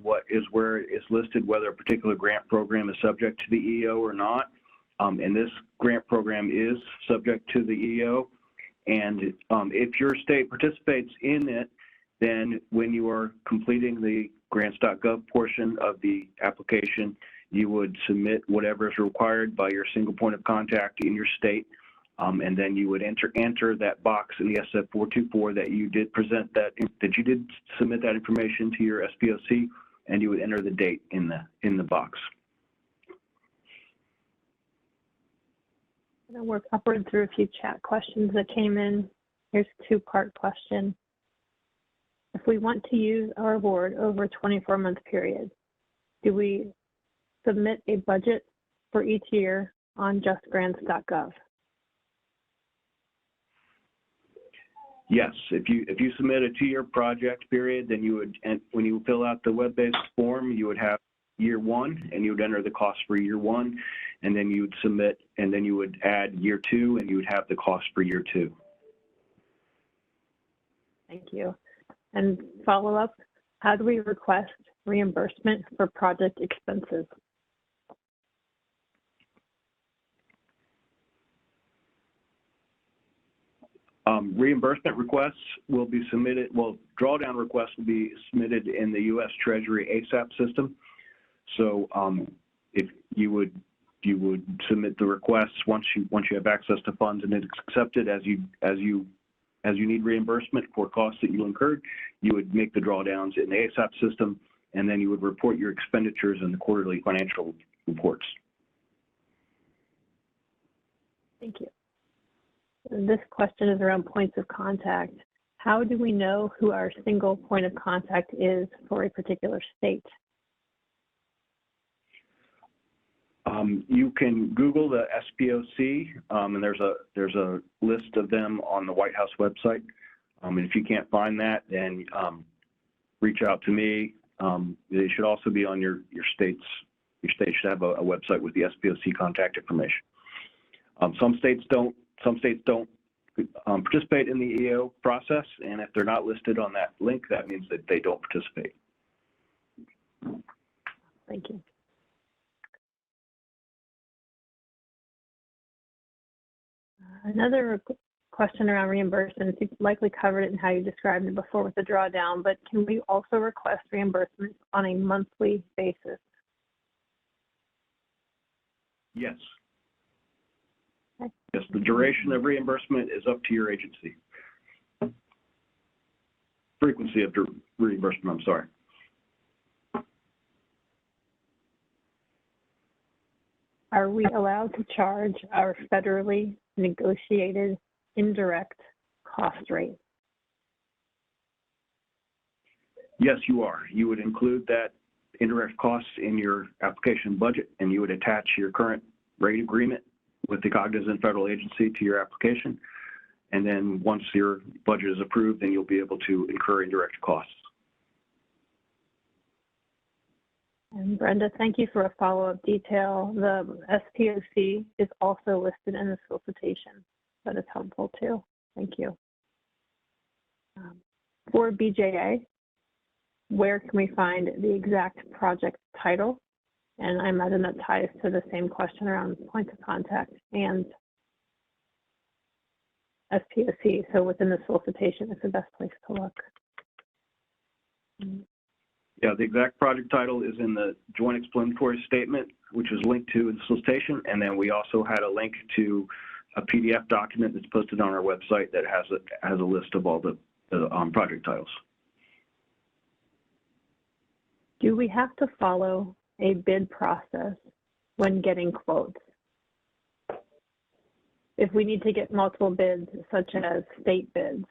where it's listed whether a particular grant program is subject to the EO or not. And this grant program is subject to the EO. And if your state participates in it, then when you are completing the grants.gov portion of the application, you would submit whatever is required by your single point of contact in your state. And then you would enter that box in the SF 424 that you did present that you did submit that information to your SPOC, and you would enter the date in the box. I'm going to work upward through a few chat questions that came in. Here's a two-part question. If we want to use our award over a 24-month period, do we submit a budget for each year on justgrants.gov? Yes, if you submit a 2-year project period, then you would, and when you fill out the web-based form, you would have year 1, and you would enter the cost for year 1, and then you would submit, and then you would add year 2, and you would have the cost for year 2. Thank you. And follow up, how do we request reimbursement for project expenses? Reimbursement requests will be submitted, drawdown requests will be submitted in the U.S. Treasury ASAP system. So if you would submit the requests once you have access to funds and it's accepted as you need reimbursement for costs that you incurred, you would make the drawdowns in the ASAP system, and then you would report your expenditures in the quarterly financial reports. Thank you. This question is around points of contact. How do we know who our single point of contact is for a particular state? You can Google the SPOC, and there's a list of them on the White House website. And if you can't find that, then reach out to me. They should also be on your state's. Your state should have a website with the SPOC contact information. Some states don't participate in the EO process, and if they're not listed on that link, that means that they don't participate. Thank you. Another question around reimbursement. You likely covered it in how you described it before with the drawdown, but can we also request reimbursement on a monthly basis? Yes. Okay. Yes, the duration of reimbursement is up to your agency. Frequency of reimbursement, I'm sorry. Are we allowed to charge our federally negotiated indirect cost rate? Yes, you are. You would include that indirect costs in your application budget, and you would attach your current rate agreement with the cognizant federal agency to your application. And then once your budget is approved, then you'll be able to incur indirect costs. And Brenda, thank you for a follow-up detail. The SPOC is also listed in the solicitation. That is helpful too. Thank you. For BJA, where can we find the exact project title? And I imagine that ties to the same question around points of contact and SPOC. So within the solicitation is the best place to look. Yeah, the exact project title is in the joint explanatory statement which is linked to the solicitation, and then we also had a link to a PDF document that's posted on our website that has a list of all the project titles. Do we have to follow a bid process when getting quotes? If we need to get multiple bids, such as state bids?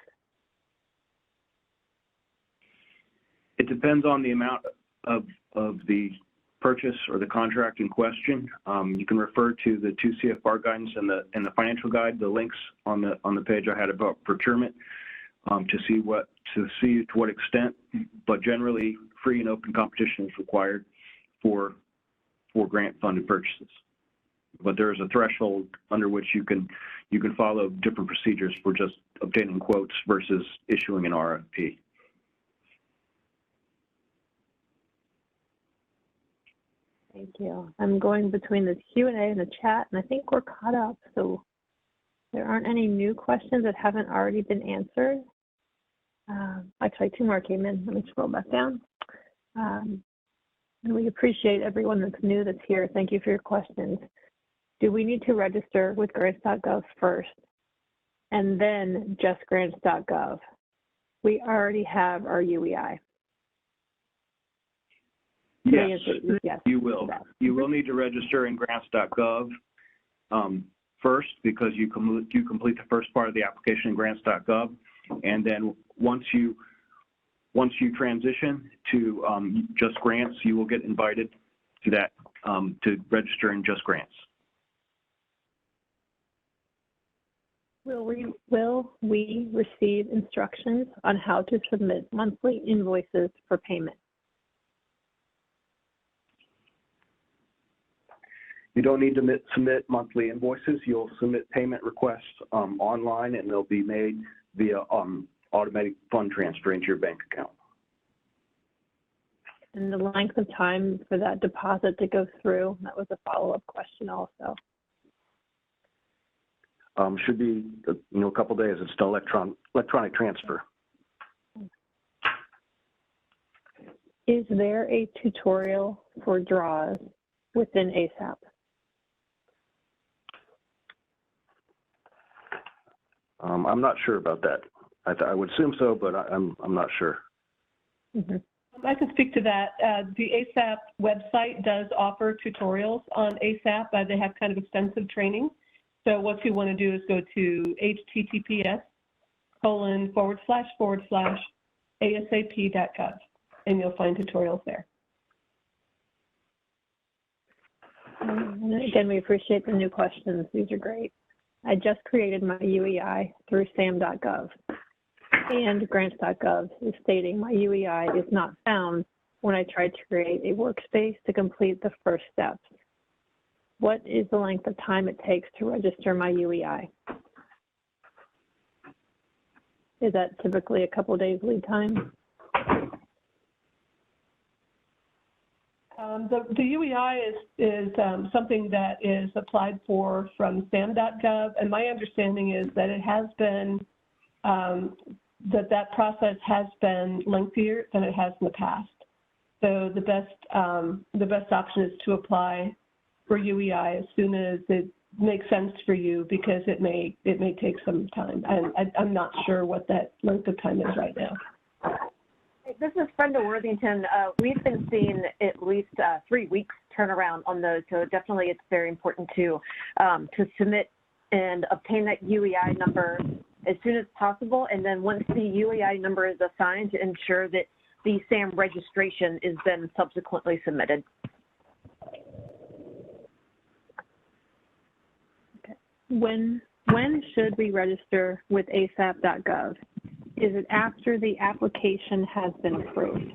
It depends on the amount of the purchase or the contract in question. You can refer to the 2 CFR guidance and the financial guide, the links on the page I had about procurement, to see to what extent, but generally free and open competition is required for grant funded purchases. But there is a threshold under which you can follow different procedures for just obtaining quotes versus issuing an RFP. Thank you. I'm going between the Q&A and the chat, and I think we're caught up. So there aren't any new questions that haven't already been answered. Actually, 2 more came in. Let me scroll back down. And we appreciate everyone that's new that's here. Thank you for your questions. Do we need to register with grants.gov first and then justgrants.gov? We already have our UEI. Yes, you will. You will need to register in grants.gov first, because you complete the first part of the application in grants.gov, and then once you transition to JustGrants, you will get invited to that to register in JustGrants. Will we receive instructions on how to submit monthly invoices for payment? You don't need to submit monthly invoices. You'll submit payment requests online, and they'll be made via automatic fund transfer into your bank account. And the length of time for that deposit to go through, that was a follow-up question also. Should be a couple days. It's still electronic transfer. Is there a tutorial for draws within ASAP? I'm not sure about that. I would assume so, but I'm not sure. Mm-hmm. I can speak to that. The ASAP website does offer tutorials on ASAP. They have kind of extensive training. So what you want to do is go to https://asap.gov, and you'll find tutorials there. And again, we appreciate the new questions. These are great. I just created my UEI through sam.gov, and grants.gov is stating my UEI is not found when I tried to create a workspace to complete the first steps. What is the length of time it takes to register my UEI? Is that typically a couple days lead time? The UEI is something that is applied for from sam.gov, and my understanding is that it has been, that process has been lengthier than it has in the past. So the best option is to apply for UEI as soon as it makes sense for you, because it may take some time. And I'm not sure what that length of time is right now. This is Brenda Worthington. We've been seeing at least 3 weeks turnaround on those, so definitely it's very important to submit and obtain that UEI number as soon as possible, and then once the UEI number is assigned, to ensure that the SAM registration is then subsequently submitted. Okay. When should we register with asap.gov? Is it after the application has been approved?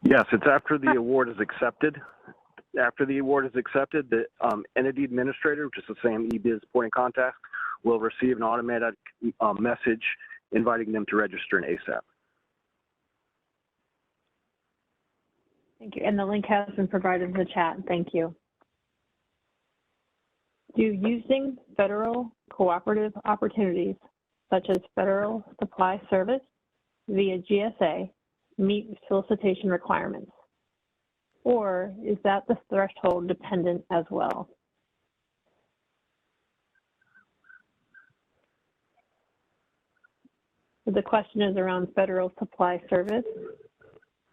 Yes, it's after the award is accepted. After the award is accepted, the entity administrator, which is the SAM eBiz point of contact, will receive an automatic message inviting them to register in ASAP. Thank you. And the link has been provided in the chat. Thank you. Do using federal cooperative opportunities, such as Federal Supply Service, via GSA meet solicitation requirements? Or is that the threshold dependent as well? So the question is around federal supply service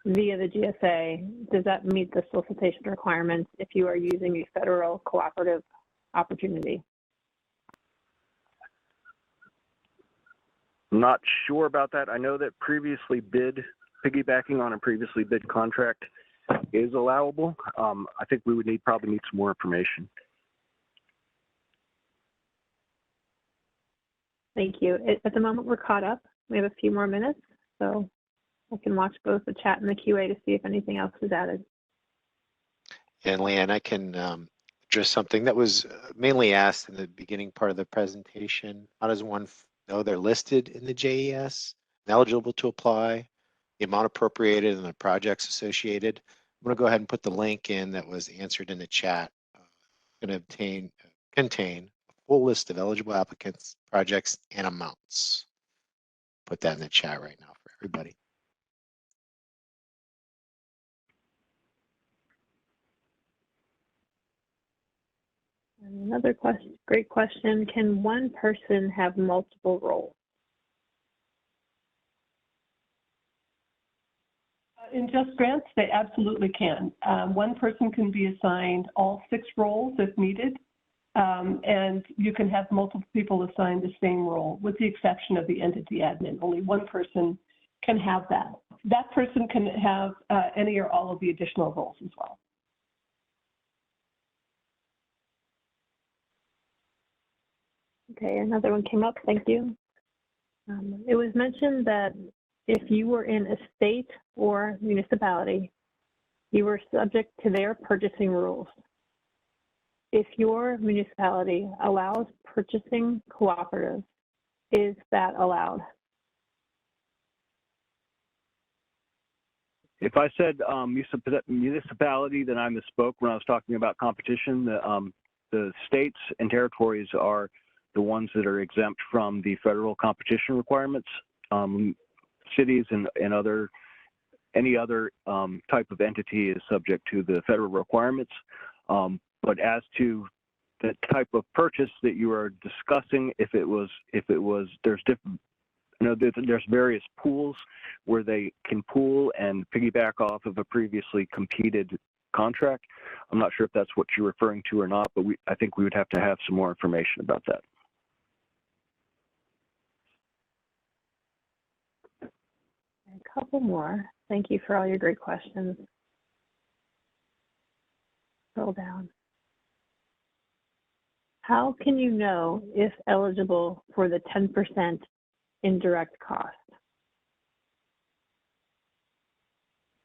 via the GSA. Does that meet the solicitation requirements if you are using a federal cooperative opportunity? I'm not sure about that. I know that piggybacking on a previously bid contract is allowable. I think we would probably need some more information. Thank you. At the moment, we're caught up. We have a few more minutes, so I can watch both the chat and the QA to see if anything else is added. And Leanne, I can address something that was mainly asked in the beginning part of the presentation. How does one know they're listed in the JES and eligible to apply, the amount appropriated, and the projects associated? I'm going to go ahead and put the link in that was answered in the chat. Going to contain a full list of eligible applicants, projects, and amounts. Put that in the chat right now for everybody. Another question, great question. Can one person have multiple roles? In JustGrants, they absolutely can. One person can be assigned all 6 roles if needed, and you can have multiple people assigned the same role, with the exception of the entity admin. Only one person can have that. That person can have any or all of the additional roles as well. Okay, another one came up, thank you. It was mentioned that if you were in a state or municipality, you were subject to their purchasing rules. If your municipality allows purchasing cooperatives, is that allowed? If I said municipality, then I misspoke when I was talking about competition. The states and territories are the ones that are exempt from the federal competition requirements. Cities and any other type of entity is subject to the federal requirements. But as to the type of purchase that you are discussing, there's different, there's various pools where they can pool and piggyback off of a previously competed contract. I'm not sure if that's what you're referring to or not, but I think we would have to have some more information about that. A couple more. Thank you for all your great questions. Scroll down. How can you know if eligible for the 10% indirect cost?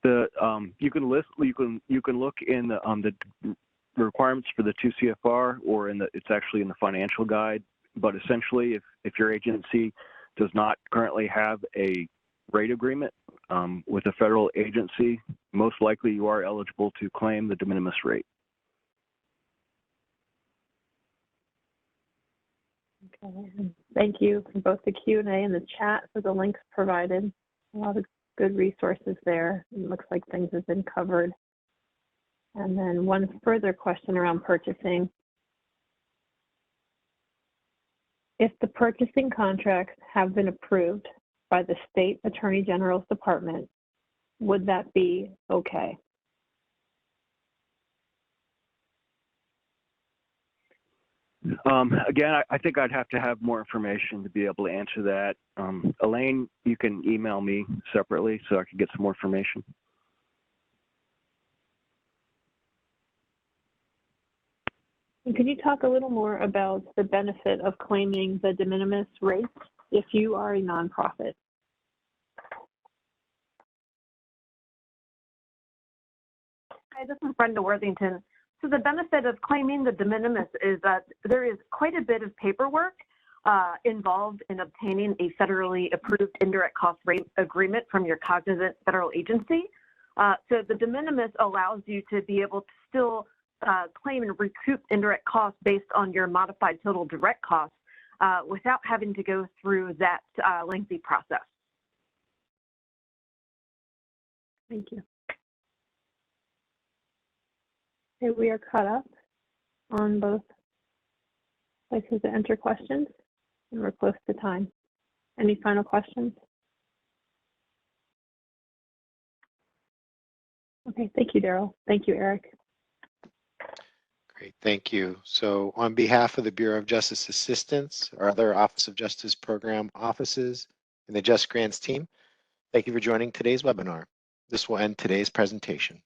You can look in the requirements for the 2 CFR, or it's actually in the financial guide. But essentially, if your agency does not currently have a rate agreement with a federal agency, most likely you are eligible to claim the de minimis rate. Okay. Thank you for both the Q&A and the chat for the links provided. A lot of good resources there. It looks like things have been covered. And then one further question around purchasing. If the purchasing contracts have been approved by the State Attorney General's Department, would that be okay? Again, I think I'd have to have more information to be able to answer that. Elaine, you can email me separately so I can get some more information. And could you talk a little more about the benefit of claiming the de minimis rate if you are a nonprofit? Hi, this is Brenda Worthington. So the benefit of claiming the de minimis is that there is quite a bit of paperwork involved in obtaining a federally approved indirect cost rate agreement from your cognizant federal agency. So the de minimis allows you to be able to still claim and recoup indirect costs based on your modified total direct costs without having to go through that lengthy process. Thank you. Okay, we are caught up on both places to enter questions, and we're close to time. Any final questions? Okay, thank you, Daryl. Thank you, Eric. Great, thank you. So on behalf of the Bureau of Justice Assistance, our other Office of Justice Program offices, and the JustGrants team, thank you for joining today's webinar. This will end today's presentation.